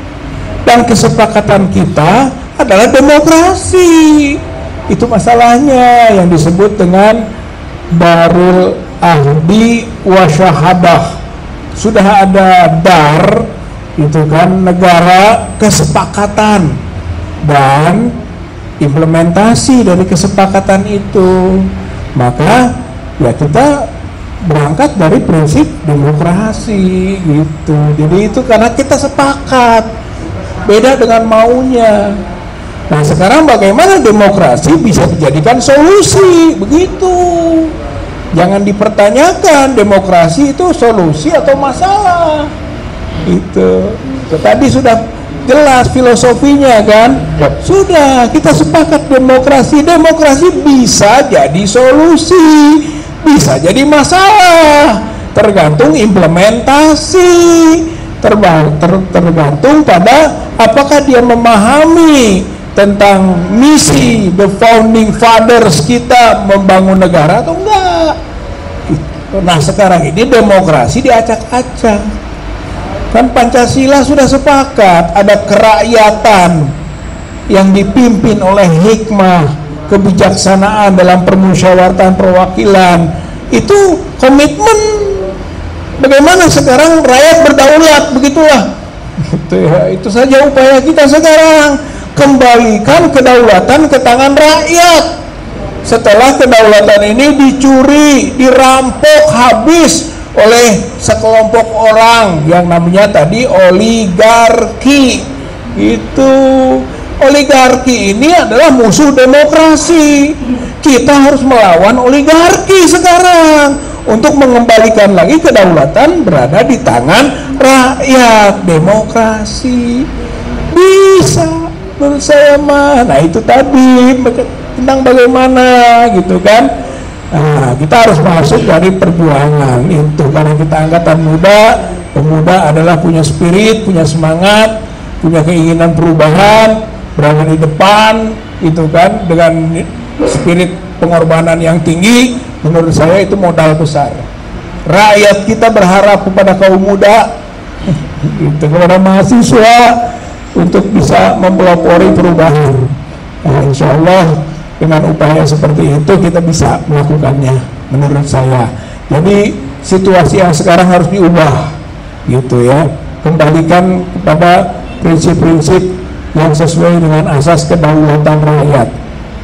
Dan kesepakatan kita adalah demokrasi. Itu masalahnya yang disebut dengan darul ahdi wa syahadah. Sudah ada dar, itu kan negara kesepakatan dan implementasi dari kesepakatan itu. Maka ya kita berangkat dari prinsip demokrasi gitu. Jadi itu karena kita sepakat, beda dengan maunya. Nah sekarang bagaimana demokrasi bisa dijadikan solusi, begitu. Jangan dipertanyakan demokrasi itu solusi atau masalah. Itu tadi sudah jelas filosofinya kan. Sudah kita sepakat demokrasi bisa jadi solusi, bisa jadi masalah, tergantung implementasi, tergantung pada apakah dia memahami tentang misi the founding fathers kita membangun negara atau enggak. Nah sekarang ini demokrasi diacak-acak. Kan Pancasila sudah sepakat ada kerakyatan yang dipimpin oleh hikmah, kebijaksanaan dalam permusyawaratan perwakilan. Itu komitmen. Bagaimana sekarang rakyat berdaulat, begitulah. Itu saja upaya kita sekarang. Kembalikan kedaulatan ke tangan rakyat. Setelah kedaulatan ini dicuri, dirampok habis oleh sekelompok orang yang namanya tadi oligarki. Itu oligarki ini adalah musuh demokrasi. Kita harus melawan oligarki sekarang untuk mengembalikan lagi kedaulatan berada di tangan rakyat. Demokrasi bisa menurut saya mah. Nah itu tadi tentang bagaimana gitu kan. Nah kita harus masuk dari perjuangan itu, karena kita angkatan muda. Pemuda adalah punya spirit, punya semangat, punya keinginan perubahan, berada di depan itu kan, dengan spirit pengorbanan yang tinggi. Menurut saya itu modal besar. Rakyat kita berharap kepada kaum muda itu, kepada mahasiswa untuk bisa mempelopori perubahan. Nah, insya Allah dengan upaya seperti itu kita bisa melakukannya menurut saya. Jadi situasi yang sekarang harus diubah gitu ya. Kembalikan kepada prinsip-prinsip yang sesuai dengan asas kedaulatan rakyat.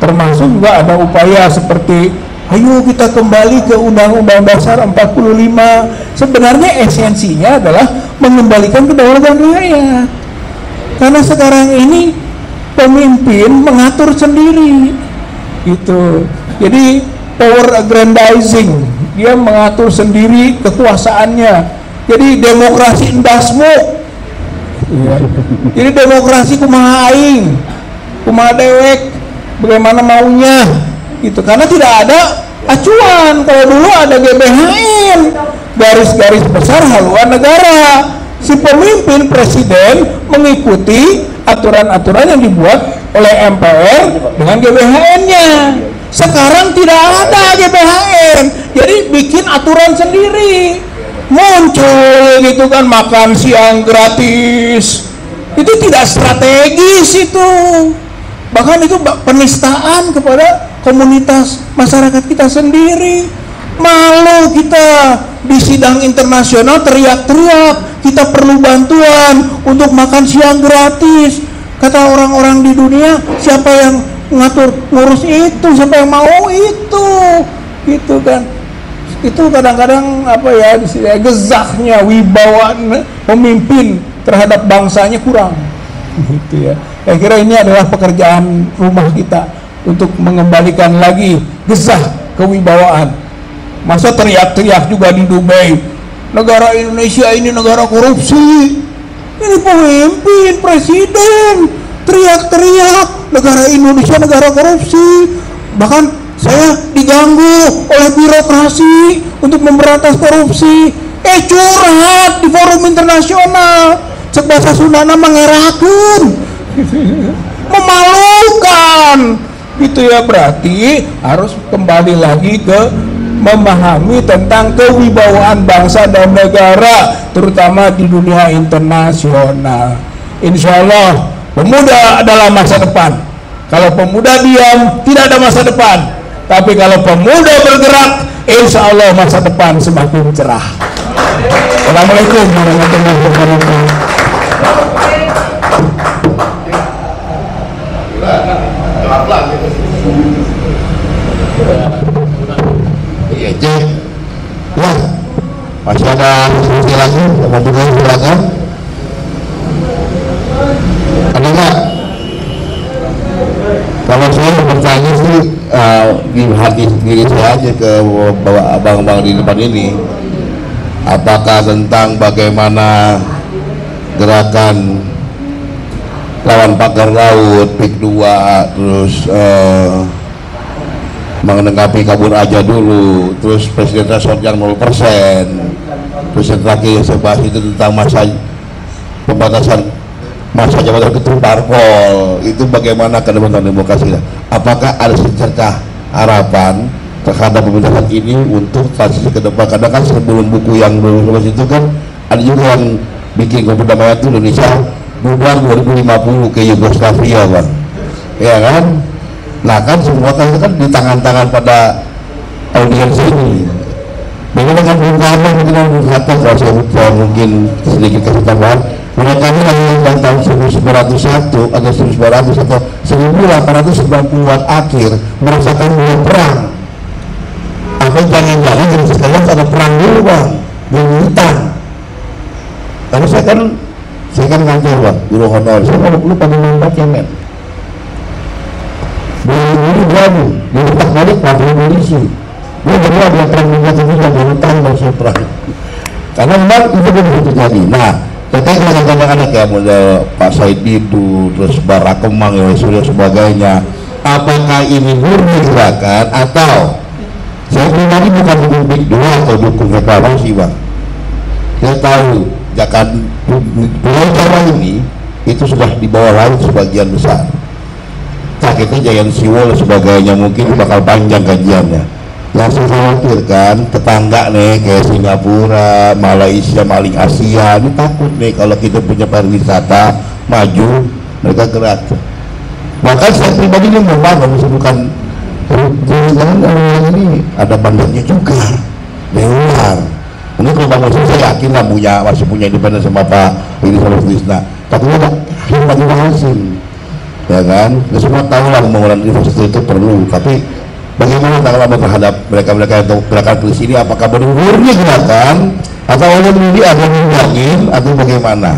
Termasuk juga ada upaya seperti ayo kita kembali ke Undang-Undang Dasar 45. Sebenarnya esensinya adalah mengembalikan kedaulatan rakyat. Karena sekarang ini pemimpin mengatur sendiri gitu. Jadi power aggrandizing, dia mengatur sendiri kekuasaannya. Jadi demokrasi endasmu ya. Jadi demokrasi kumaha aing, kumaha dewek, bagaimana maunya gitu. Karena tidak ada acuan. Kalau dulu ada GBHN, garis-garis besar haluan negara. Si pemimpin presiden mengikuti aturan-aturan yang dibuat oleh MPR dengan GBHN-nya. Sekarang tidak ada GBHN, jadi bikin aturan sendiri. Muncul gitu kan, makan siang gratis. Itu tidak strategis itu. Bahkan itu penistaan kepada komunitas masyarakat kita sendiri. Malu kita di sidang internasional teriak-teriak kita perlu bantuan untuk makan siang gratis. Kata orang-orang di dunia, siapa yang ngurus itu, siapa yang mau itu, gitu kan. Itu kadang-kadang apa ya, gezahnya, wibawa pemimpin terhadap bangsanya kurang, gitu ya. Saya kira ini adalah pekerjaan rumah kita untuk mengembalikan lagi gezah kewibawaan. Masa teriak-teriak juga di Dubai, negara Indonesia ini negara korupsi. Ini pemimpin, presiden teriak-teriak negara Indonesia negara korupsi. Bahkan saya diganggu oleh birokrasi untuk memberantas korupsi. Curhat di forum internasional. Cek bahasa Sundana mengerakan, memalukan, gitu ya. Berarti harus kembali lagi ke memahami tentang kewibawaan bangsa dan negara, terutama di dunia internasional. Insya Allah pemuda adalah masa depan. Kalau pemuda diam, tidak ada masa depan. Tapi kalau pemuda bergerak, insya Allah masa depan semakin cerah. Assalamualaikum warahmatullahi wabarakatuh. Iya, cek. Ya, masih ada diskusi lagi, teman-teman silakan. Ada nggak? Kalau saya bertanya sih di hati sendiri saya aja ke abang-abang di depan ini, apakah tentang bagaimana gerakan lawan pagar laut, PIK 2, terus menanggapi kabur aja dulu, terus presiden threshold yang 0%, terus yang terakhir yang saya bahas itu tentang masa pembatasan masa jabatan ketua parpol, itu bagaimana ke depan demokrasi. Apakah ada secercah harapan terhadap pemerintahan ini untuk transisi ke depan? Karena kan sebelum buku yang lulus itu kan ada juga yang bikin Pemuda itu Indonesia bubar 2050 ke Yugoslavia, Bang, ya kan? Nah kan semua kan di tangan-tangan pada audiens ini. Bagaimana kan Bung Karno mungkin yang berkata, kalau saya mungkin sedikit kasih tambahan, mereka ini yang tahun 1901 atau 1900 atau 1890-an akhir merasakan dunia perang. Apa jangan-jangan jadi sekalian ada perang dulu, Bang, di hutan. Karena saya kan ngajar, Bang, guru honor. Saya kalau dulu pada membaca, men. Ini berani, diletak balik pada polisi. Dia berdua dia perang membaca juga di hutan dan saya perang. Karena memang itu begitu terjadi. Nah, terkait dengan anak-anak kayak model Pak Said Didu, terus Bara Kemang, Surya sebagainya, apakah ini murni gerakan atau saya pribadi bukan dukung PIK 2 atau dukung reklamasi, Bang. Saya tahu Pulau Jawa ini itu sudah di bawah laut sebagian besar. Sakitnya Jayan Siwol sebagainya mungkin bakal panjang kajiannya. Yang saya khawatirkan tetangga nih kayak Singapura, Malaysia, maling Asia ini takut nih kalau kita punya pariwisata maju, mereka gerak. Bahkan saya pribadi ini membangun, bukan jangan ini ada bandarnya juga di luar. Mungkin kalau bangun saya yakin lah masih punya independen sama Pak ini sama Krisna. Tapi ada hemat hasil, ya kan? Ya, semua tahu lah pembangunan infrastruktur itu perlu. Tapi bagaimana tanggapan terhadap mereka-mereka yang gerakan krisis ini? Apakah benar-benar gerakan atau oleh ini akan mengganggu atau bagaimana?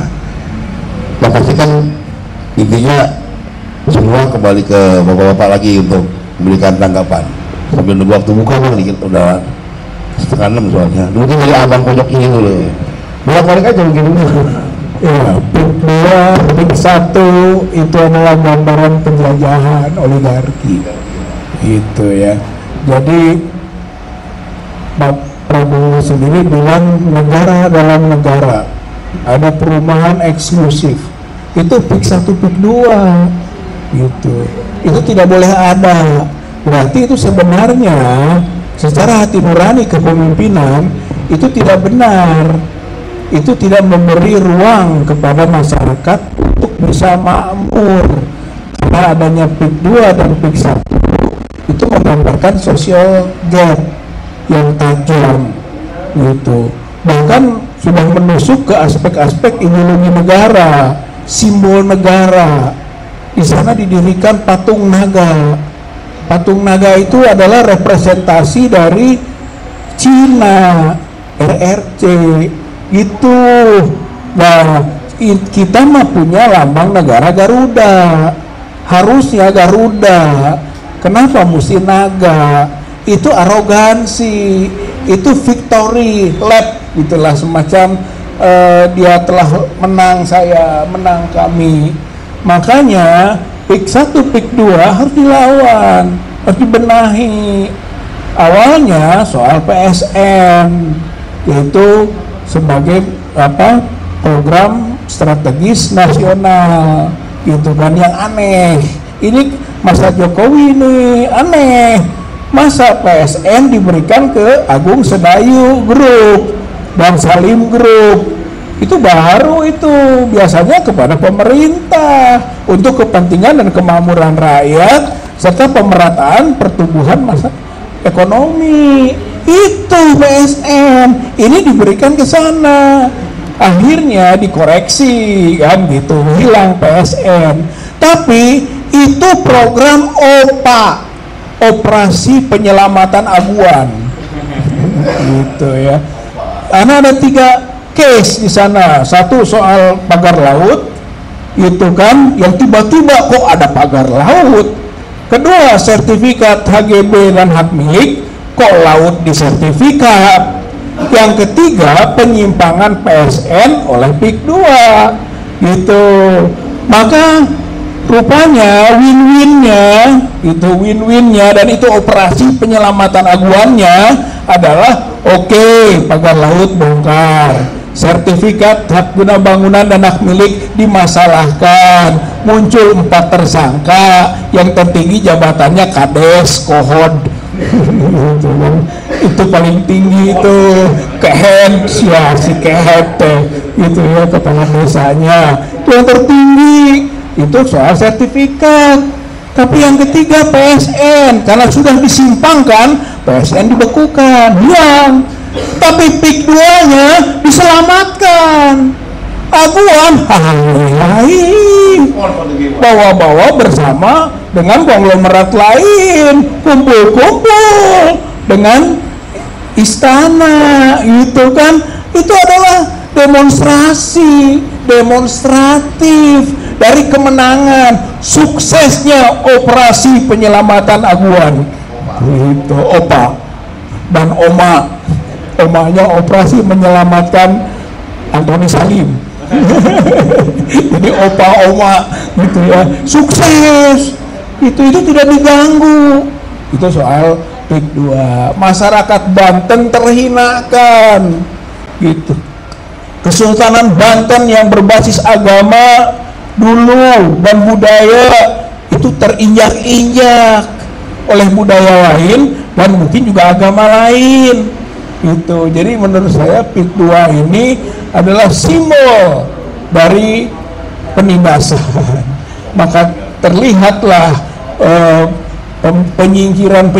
Yang pasti kan intinya semua kembali ke bapak-bapak lagi untuk memberikan tanggapan. Sambil nunggu waktu buka Bang, dikit udah 5:30 soalnya. Mungkin dari abang pojok ini dulu. Bolak-balik aja mungkin dulu. Ya, PIK 2, PIK 1 itu adalah gambaran penjajahan oligarki, gitu ya. Jadi Pak Prabowo sendiri bilang negara dalam negara, ada perumahan eksklusif. Itu PIK 1, PIK 2 gitu. Itu tidak boleh ada. Berarti itu sebenarnya secara hati nurani kepemimpinan itu tidak benar. Itu tidak memberi ruang kepada masyarakat untuk bisa makmur. Karena adanya PIK 2 dan PIK 1 itu menggambarkan social gap yang tajam gitu. Bahkan sudah menusuk ke aspek-aspek ideologi negara, simbol negara. Di sana didirikan patung naga. Patung naga itu adalah representasi dari Cina, RRC itu. Nah, kita mah punya lambang negara Garuda. Harusnya Garuda. Kenapa mesti naga? Itu arogansi, itu victory lap, itulah semacam dia telah menang, saya menang, kami. Makanya PIK 1, PIK 2 harus dilawan, harus dibenahi. Awalnya soal PSN, yaitu sebagai program strategis nasional, gitu kan, yang aneh. Ini masa Jokowi ini aneh. Masa PSN diberikan ke Agung Sedayu Group dan Salim Group. Itu baru itu, biasanya kepada pemerintah untuk kepentingan dan kemakmuran rakyat serta pemerataan pertumbuhan masa ekonomi. Itu PSN, ini diberikan ke sana. Akhirnya dikoreksi kan gitu, hilang PSN. Tapi itu program OPA, operasi penyelamatan aguan, gitu ya. Karena ada 3 case di sana. Satu soal pagar laut, itu kan, yang tiba-tiba kok ada pagar laut. Kedua, sertifikat HGB dan hak milik, kok laut disertifikat. Yang ketiga, penyimpangan PSN oleh PIK 2, gitu. Maka rupanya win-winnya dan itu operasi penyelamatan aguannya adalah oke, pagar laut bongkar, sertifikat hak guna bangunan dan hak milik dimasalahkan, muncul 4 tersangka, yang tertinggi jabatannya Kades Kohod. Itu paling tinggi itu Kehet, si Kehet gitu ya, kepala desanya itu yang tertinggi. Itu soal sertifikat. Tapi yang ketiga PSN, karena sudah disimpangkan, PSN dibekukan, hilang. Tapi PIK 2-nya diselamatkan. Aguan bawa-bawa bersama dengan konglomerat lain, kumpul-kumpul dengan istana, gitu kan. Itu adalah demonstratif dari kemenangan, suksesnya operasi penyelamatan aguan. Itu OPA dan OMA-nya operasi menyelamatkan Antoni Salim. Jadi OPA-OMA gitu ya, sukses. Itu tidak diganggu. Itu soal PIK 2. Masyarakat Banten terhinakan, gitu. Kesultanan Banten yang berbasis agama dulu dan budaya itu terinjak-injak oleh budaya lain dan mungkin juga agama lain, gitu. Jadi menurut saya PIK 2 ini adalah simbol dari penindasan. Maka terlihatlah penyingkiran,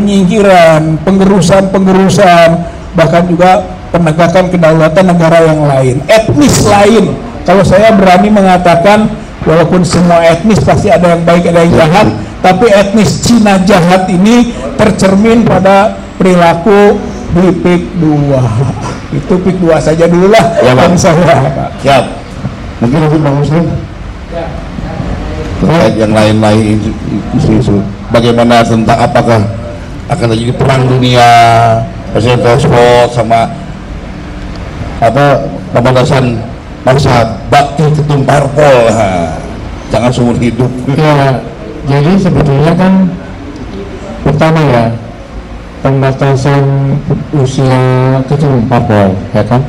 penggerusan, bahkan juga penegakan kedaulatan negara yang lain, etnis lain. Kalau saya berani mengatakan, walaupun semua etnis pasti ada yang baik, ada yang jahat, tapi etnis Cina jahat ini tercermin pada perilaku di PIK 2. Itu PIK 2 saja dulu lah ya, Bang. Saya siap. Mungkin nanti Bang Muslim yang lain-lain isu-isu bagaimana tentang apakah akan terjadi perang dunia, Presiden Tersebut sama pembatasan masa bakti ketum parpol, jangan seumur hidup. Ya, jadi sebetulnya kan pertama ya, pembatasan usia ketum parpol, ya kan,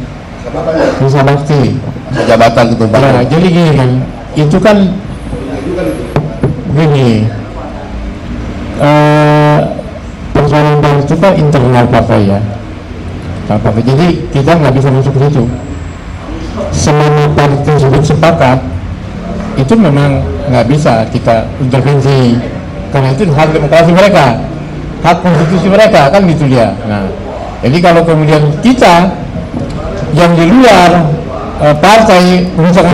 masa bakti jabatan ketua partai. Nah, jadi gini kan, itu kan gini, persoalan itu kan internal partai ya. Jadi kita nggak bisa masuk ke situ. Selama partai tersebut sepakat, itu memang nggak bisa kita intervensi, karena itu hak demokrasi mereka, hak konstitusi mereka, kan gitu dia. Nah, jadi kalau kemudian kita yang di luar partai urusan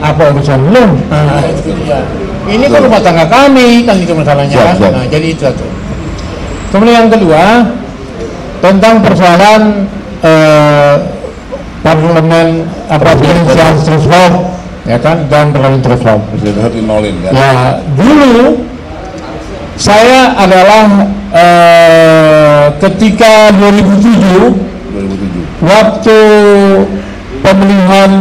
apa urusan lu? Nah, itu dia. Ini kan rumah tangga kami, kan itu masalahnya. Siap. Nah, jadi itu satu. Kemudian yang kedua tentang persoalan parlemen presidensial threshold, ya kan, dan parlemen threshold. Ya, dulu saya adalah ketika 2007 waktu pemilihan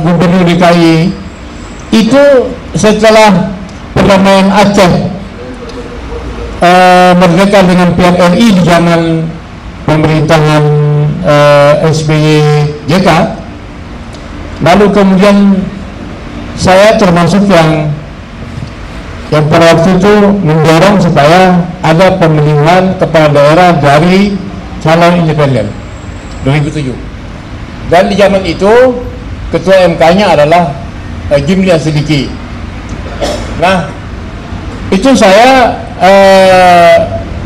gubernur DKI itu setelah perdamaian Aceh merdeka dengan PRRI di zaman pemerintahan SBY JK, lalu kemudian saya termasuk yang pada waktu itu mendorong supaya ada pemilihan kepala daerah dari calon independen 2007, dan di zaman itu ketua MK-nya adalah Jimli Asidiki. Nah, itu saya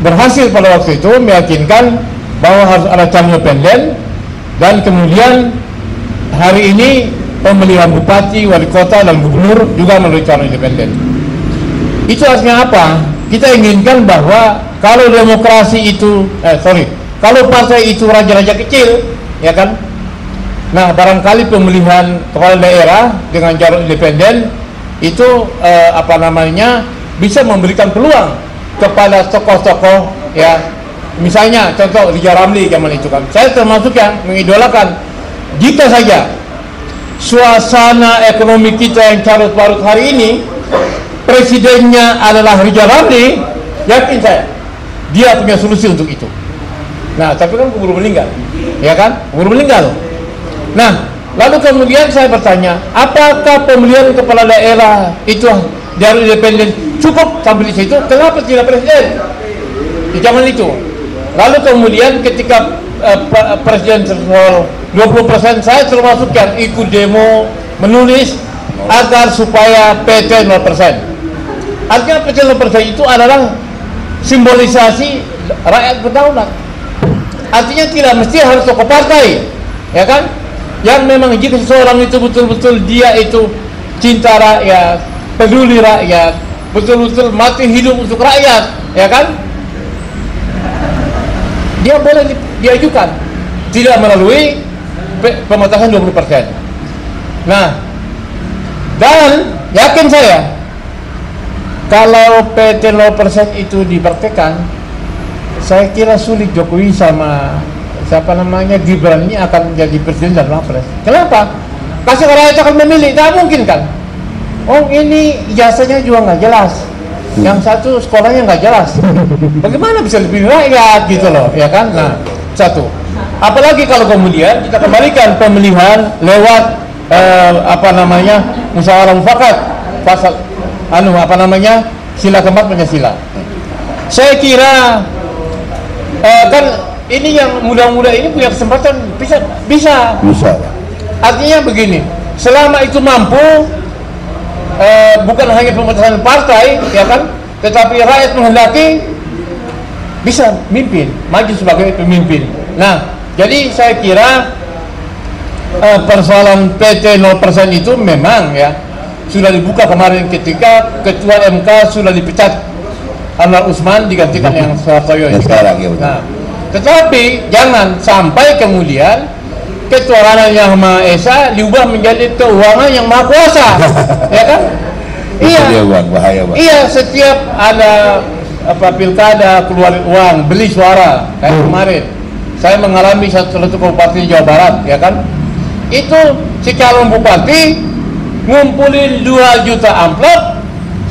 berhasil pada waktu itu meyakinkan bahwa harus ada calon independen, dan kemudian hari ini pemilihan bupati, wali kota, dan gubernur juga melalui calon independen. Itu artinya apa? Kita inginkan bahwa kalau demokrasi itu, kalau partai itu raja-raja kecil, ya kan? Nah, barangkali pemilihan kepala daerah dengan jalur independen itu bisa memberikan peluang kepada tokoh-tokoh, ya. Misalnya contoh Rizal Ramli zaman itu kan. Saya termasuk yang mengidolakan, jika saja suasana ekonomi kita yang carut marut hari ini presidennya adalah Rizal Ramli, yakin saya dia punya solusi untuk itu. Nah, tapi kan keburu meninggal, ya kan? Keburu meninggal. Nah, lalu kemudian saya bertanya, apakah pemilihan kepala daerah itu jalur independen cukup sampai di situ? Kenapa tidak presiden di zaman itu? Lalu kemudian ketika presiden 20%, saya termasuk yang ikut demo menulis agar supaya PT 0%. Artinya PT 0% itu adalah simbolisasi rakyat berdaulat. Artinya tidak mesti harus tokoh partai, ya kan? Yang memang jika seseorang itu betul-betul dia itu cinta rakyat, peduli rakyat, betul-betul mati hidup untuk rakyat, ya kan? Dia boleh diajukan, tidak melalui pembatasan 20%. Nah, dan yakin saya kalau PT 0% itu dipraktekkan, saya kira sulit Jokowi sama Gibran ini akan menjadi presiden dan wapres. Kenapa? Kasih rakyat akan memilih, tidak mungkin kan? Oh, ini ijazahnya juga nggak jelas, yang satu sekolahnya nggak jelas. Bagaimana bisa lebih rakyat gitu loh, ya kan? Nah, satu. Apalagi kalau kemudian kita kembalikan pemilihan lewat musyawarah mufakat, pasal sila keempat Pancasila. Saya kira kan ini yang muda-muda ini punya kesempatan bisa. Artinya begini, selama itu mampu, bukan hanya pembatasan partai, ya kan, tetapi rakyat menghendaki, bisa mimpin, maju sebagai pemimpin. Nah, jadi saya kira persoalan PT 0% itu memang ya sudah dibuka kemarin ketika Ketua MK sudah dipecat Anwar Usman, digantikan yang Soehartoyo sekarang. Nah, tetapi jangan sampai kemudian ketuhanan yang Maha Esa diubah menjadi keuangan yang Maha Kuasa, ya kan? Iya, setiap ada pilkada keluar uang, beli suara. Kayak kemarin saya mengalami satu kabupaten di Jawa Barat, ya kan? Itu si calon bupati ngumpulin 2 juta amplop,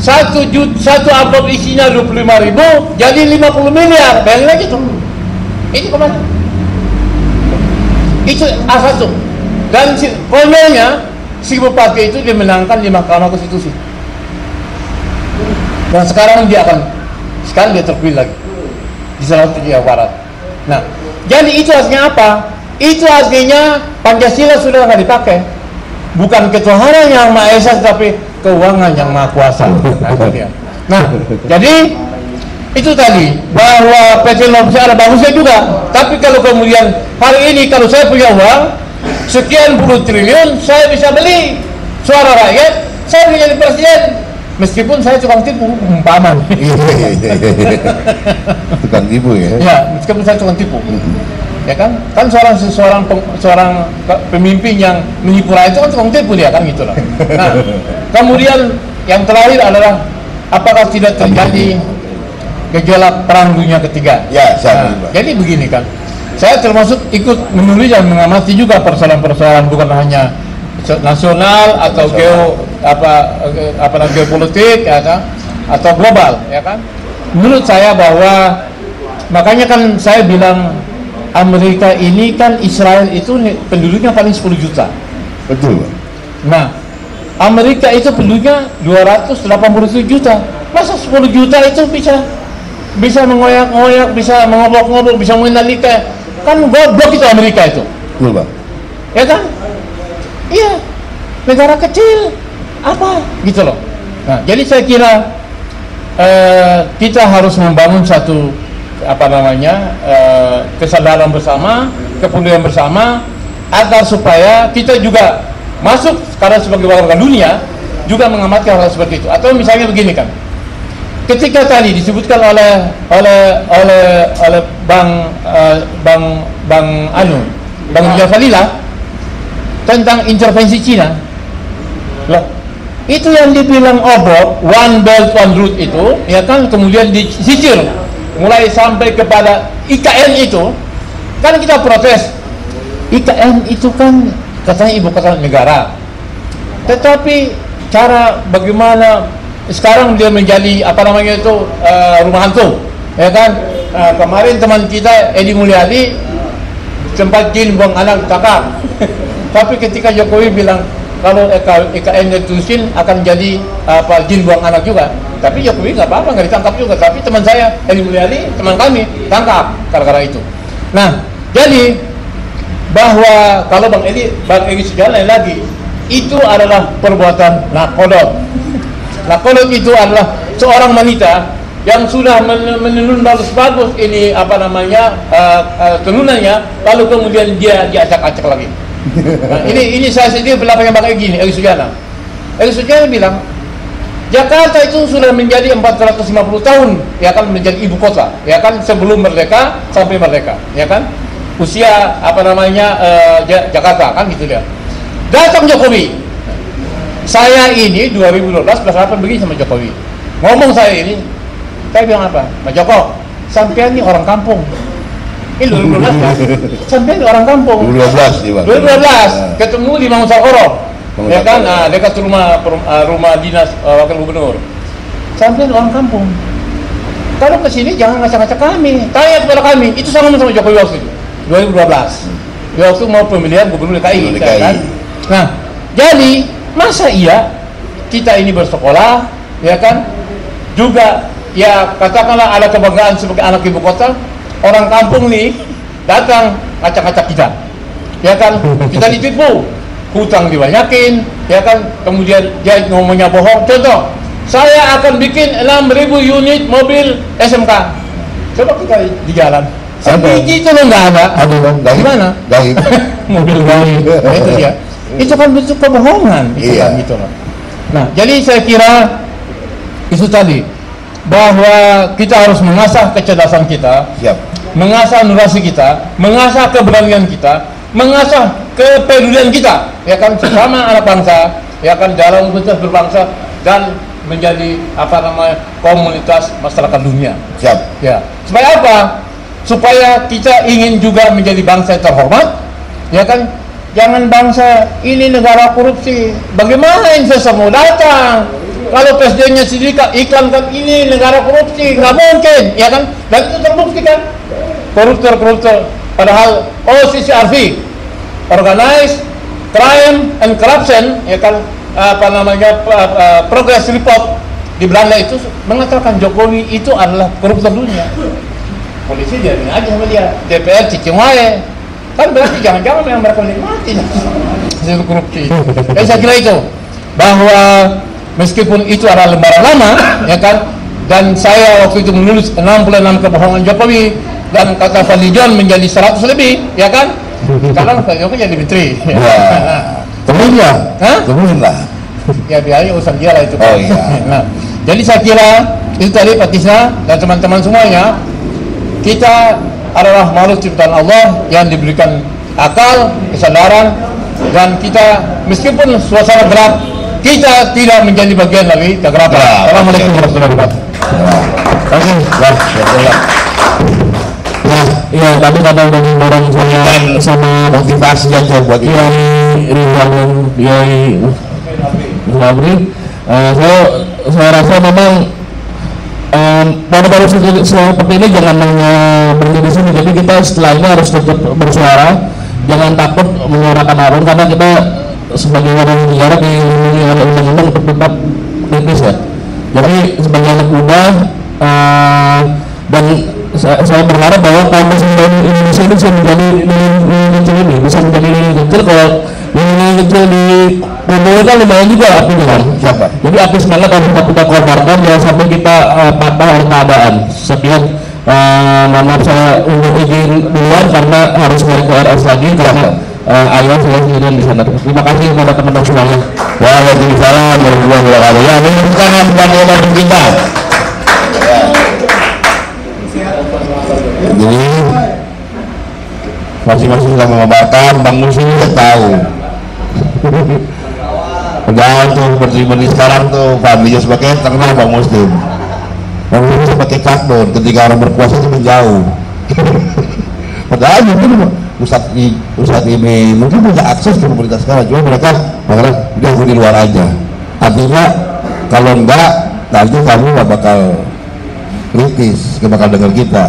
satu amplop isinya 25.000, jadi 50 miliar. Bayangin aja tuh. Itu kemana? Itu A1. Dan konyolnya si bupati itu dimenangkan di Mahkamah Konstitusi. Dan sekarang dia terpilih lagi di Sulawesi Barat. Nah, jadi itu artinya apa? Itu artinya Pancasila sudah nggak dipakai. Bukan ketuhanan yang Maha Esa, tapi keuangan yang Maha Kuasa. Nah, jadi itu tadi bahwa PT Indonesia ada bagusnya juga. Tapi kalau kemudian hari ini kalau saya punya uang sekian puluh triliun, saya bisa beli suara rakyat, saya bisa jadi presiden. Meskipun saya tukang tipu, umpaman. Tukang tipu ya? Ya, meskipun saya tukang tipu. Ya kan? Kan seorang pemimpin yang menipu rakyat itu kan tukang tipu dia kan gitu loh. Nah, kemudian yang terakhir adalah apakah tidak terjadi gejolak perang dunia ketiga? Ya, jadi begini kan. Saya termasuk ikut menulis dan mengamati juga persoalan-persoalan bukan hanya nasional atau geopolitik ya kan, atau global ya kan. Menurut saya bahwa makanya kan saya bilang Amerika ini kan Israel itu penduduknya paling 10 juta. Betul. Nah, Amerika itu penduduknya 287 juta. Masa 10 juta itu bisa mengoyak-ngoyak, bisa mengobok-ngobok, bisa mengendalikan? Kan goblok itu Amerika itu. Betul, Bang. Ya kan? Iya, negara kecil apa gitu loh. Nah, jadi saya kira kita harus membangun satu kesadaran bersama, kepedulian bersama, agar supaya kita juga masuk karena sebagai warga dunia juga mengamati hal seperti itu. Atau misalnya begini kan, ketika tadi disebutkan oleh Bang Jafalila tentang intervensi Cina, loh, itu yang dibilang obok One Belt One Road itu, ya kan, kemudian disisir mulai sampai kepada IKN itu, kan kita protes. IKN itu kan katanya ibu kota negara, tetapi cara bagaimana sekarang dia menjadi rumah hantu, ya kan. Kemarin teman kita Edi Mulyadi sempat jin buang anak kakak. Tapi ketika Jokowi bilang kalau IKN ditulisin akan jadi jin buang anak juga, tapi Jokowi nggak apa-apa, nggak ditangkap juga. Tapi teman saya Edi Mulyadi, teman kami, tangkap gara-gara itu. Nah, jadi bahwa kalau Bang Edi sejalan lagi, itu adalah perbuatan nakodot. Nakodot itu adalah seorang wanita yang sudah menenun bagus-bagus ini tenunannya, lalu kemudian dia diacak-acak lagi. Nah, ini saya sendiri belakangnya Bang Egi Sujana. Egi Sujana bilang Jakarta itu sudah menjadi 450 tahun ya kan, menjadi ibu kota ya kan, sebelum merdeka sampai merdeka ya kan, usia Jakarta kan gitu dia. Datang Jokowi, saya ini 2012 berhadapan begini sama Jokowi, ngomong saya bilang apa, Pak Joko, sampean ini orang kampung. Ini 2012 sampai orang kampung. 2012 ketemu di Mangunsalkoro, ya kan, dekat rumah dinas wakil gubernur. Sampai orang kampung. Kalau ke sini jangan ngacak-ngacak kami, tanya kepada kami. Itu sama Jokowi waktu itu 2012. Dia waktu mau pemilihan gubernur DKI, kan? Nah, jadi masa iya kita ini bersekolah, ya kan? Juga ya katakanlah ada kebanggaan sebagai anak ibu kota. Orang kampung nih datang ngacak-ngacak kita, ya kan, kita ditipu, hutang dibanyakin, ya kan, kemudian dia ngomongnya bohong. Contoh, saya akan bikin 6.000 unit mobil SMK. Coba kita di jalan, sebiji itu loh nggak ada. Gimana? Mobil gaib, itu dia. Itu kan bentuk kebohongan, itu kan gitu loh. Nah, jadi saya kira itu tadi, bahwa kita harus mengasah kecerdasan kita, mengasah nurasi kita, mengasah keberanian kita, mengasah kepedulian kita, ya kan, sesama anak bangsa, ya kan, dalam bentuk berbangsa dan menjadi komunitas masyarakat dunia. Ya, supaya apa? Supaya kita ingin juga menjadi bangsa yang terhormat, ya kan. Jangan bangsa ini negara korupsi. Bagaimana investor mau datang kalau presidennya sendiri iklankan ini negara korupsi? Nggak mungkin, ya kan? Dan itu terbukti kan, koruptor. Padahal OCCRV, Organized crime and corruption, ya kan, apa namanya, progress report di Belanda itu mengatakan Jokowi itu adalah koruptor dunia. Polisi biarin aja sama dia, DPR cicing wae. Kan berarti jangan-jangan yang mereka nikmati hasil korupsi. Jadi saya kira itu, bahwa meskipun itu adalah lembaran lama, ya kan, dan saya waktu itu menulis 66 kebohongan Jokowi, dan kata Fadlijon menjadi 100 lebih, ya kan? Sekarang Pak Jokowi jadi menteri. Temuin lah. Hah? Temuin lah. Ya biarnya urusan dia lah itu. Oh iya. Nah, jadi saya kira itu tadi Pak Tisna dan teman-teman semuanya, kita adalah makhluk ciptaan Allah yang diberikan akal, kesadaran, dan kita meskipun suasana gelap, kita tidak menjadi bagian dari kegelapan. Assalamualaikum warahmatullahi wabarakatuh. Oke, wah, Ya, tadi kata orang saya sama motivasi aja buat Kiai Ridwan dan Kiai Sabri. Saya rasa memang pada seperti ini jangan hanya berhenti di sini. Jadi kita setelah ini harus tetap bersuara, jangan takut menyuarakan apapun, karena kita sebagai orang negara dilindungi oleh undang-undang untuk tetap kritis ya. Jadi sebagai anak muda dan saya berharap bahwa kaum muslim Indonesia ini bisa menjadi lilin kecil ini, bisa menjadi lilin kecil. Kalau lilin kecil di Kumpul kan lumayan juga apinya kan. Jadi api semangat harus kita korbankan, jangan sampai kita patah oleh keadaan. Sekian, mohon maaf saya untuk izin duluan karena harus balik ke RS lagi karena ayah saya sendirian di sana. Terima kasih kepada teman-teman semuanya. Waalaikumsalam warahmatullahi wabarakatuh. Ya, ini bukan yang kita. Jadi masing-masing sudah mengabarkan, Bang Muslim sudah tahu. Padahal tuh seperti sekarang tuh Fadli sebagai terkenal Bang Muslim. Bang Muslim sebagai karbon ketika orang berkuasa itu menjauh. Padahal mungkin Ustadz ini mungkin punya akses ke pemerintah sekarang, cuma mereka mengatakan udah di luar aja. Artinya kalau enggak, nanti kamu nggak bakal kritis, nggak bakal dengar kita.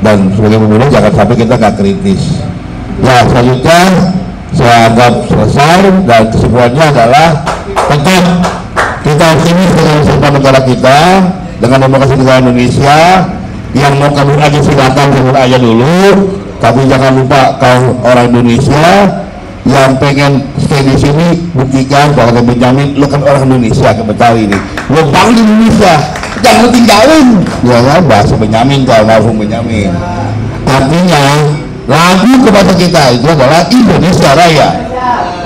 Dan sebagai pemimpin jangan sampai kita nggak kritis. Ya, selanjutnya saya anggap selesai dan kesimpulannya adalah tetap kita optimis dengan masa negara kita, dengan demokrasi negara Indonesia. Yang mau kabur aja silakan kabur aja dulu, tapi jangan lupa kau orang Indonesia yang pengen stay di sini, buktikan bahwa Benjamin lu kan orang Indonesia, ke Betawi ini lu bangun di Indonesia, jangan tinggalin ya kan, bahasa Benjamin kalau ngomong Benjamin. Artinya lagu kepada kita itu adalah Indonesia Raya,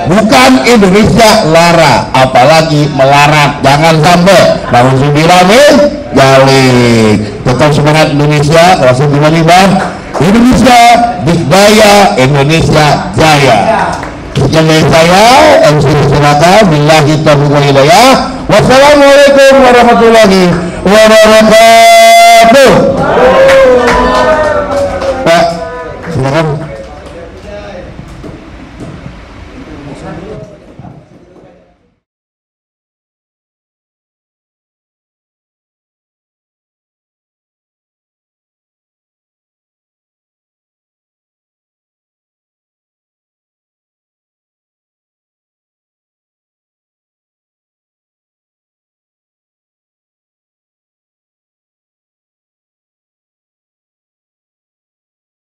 bukan Indonesia Lara, apalagi melarat. Jangan sampai bangun Subiramin jalik, tetap semangat Indonesia. Indonesia Dikdaya, Indonesia Jaya. Sekian dari saya, MC silakan. Billahi taufiq wal hidayah. Wassalamualaikum warahmatullahi wabarakatuh.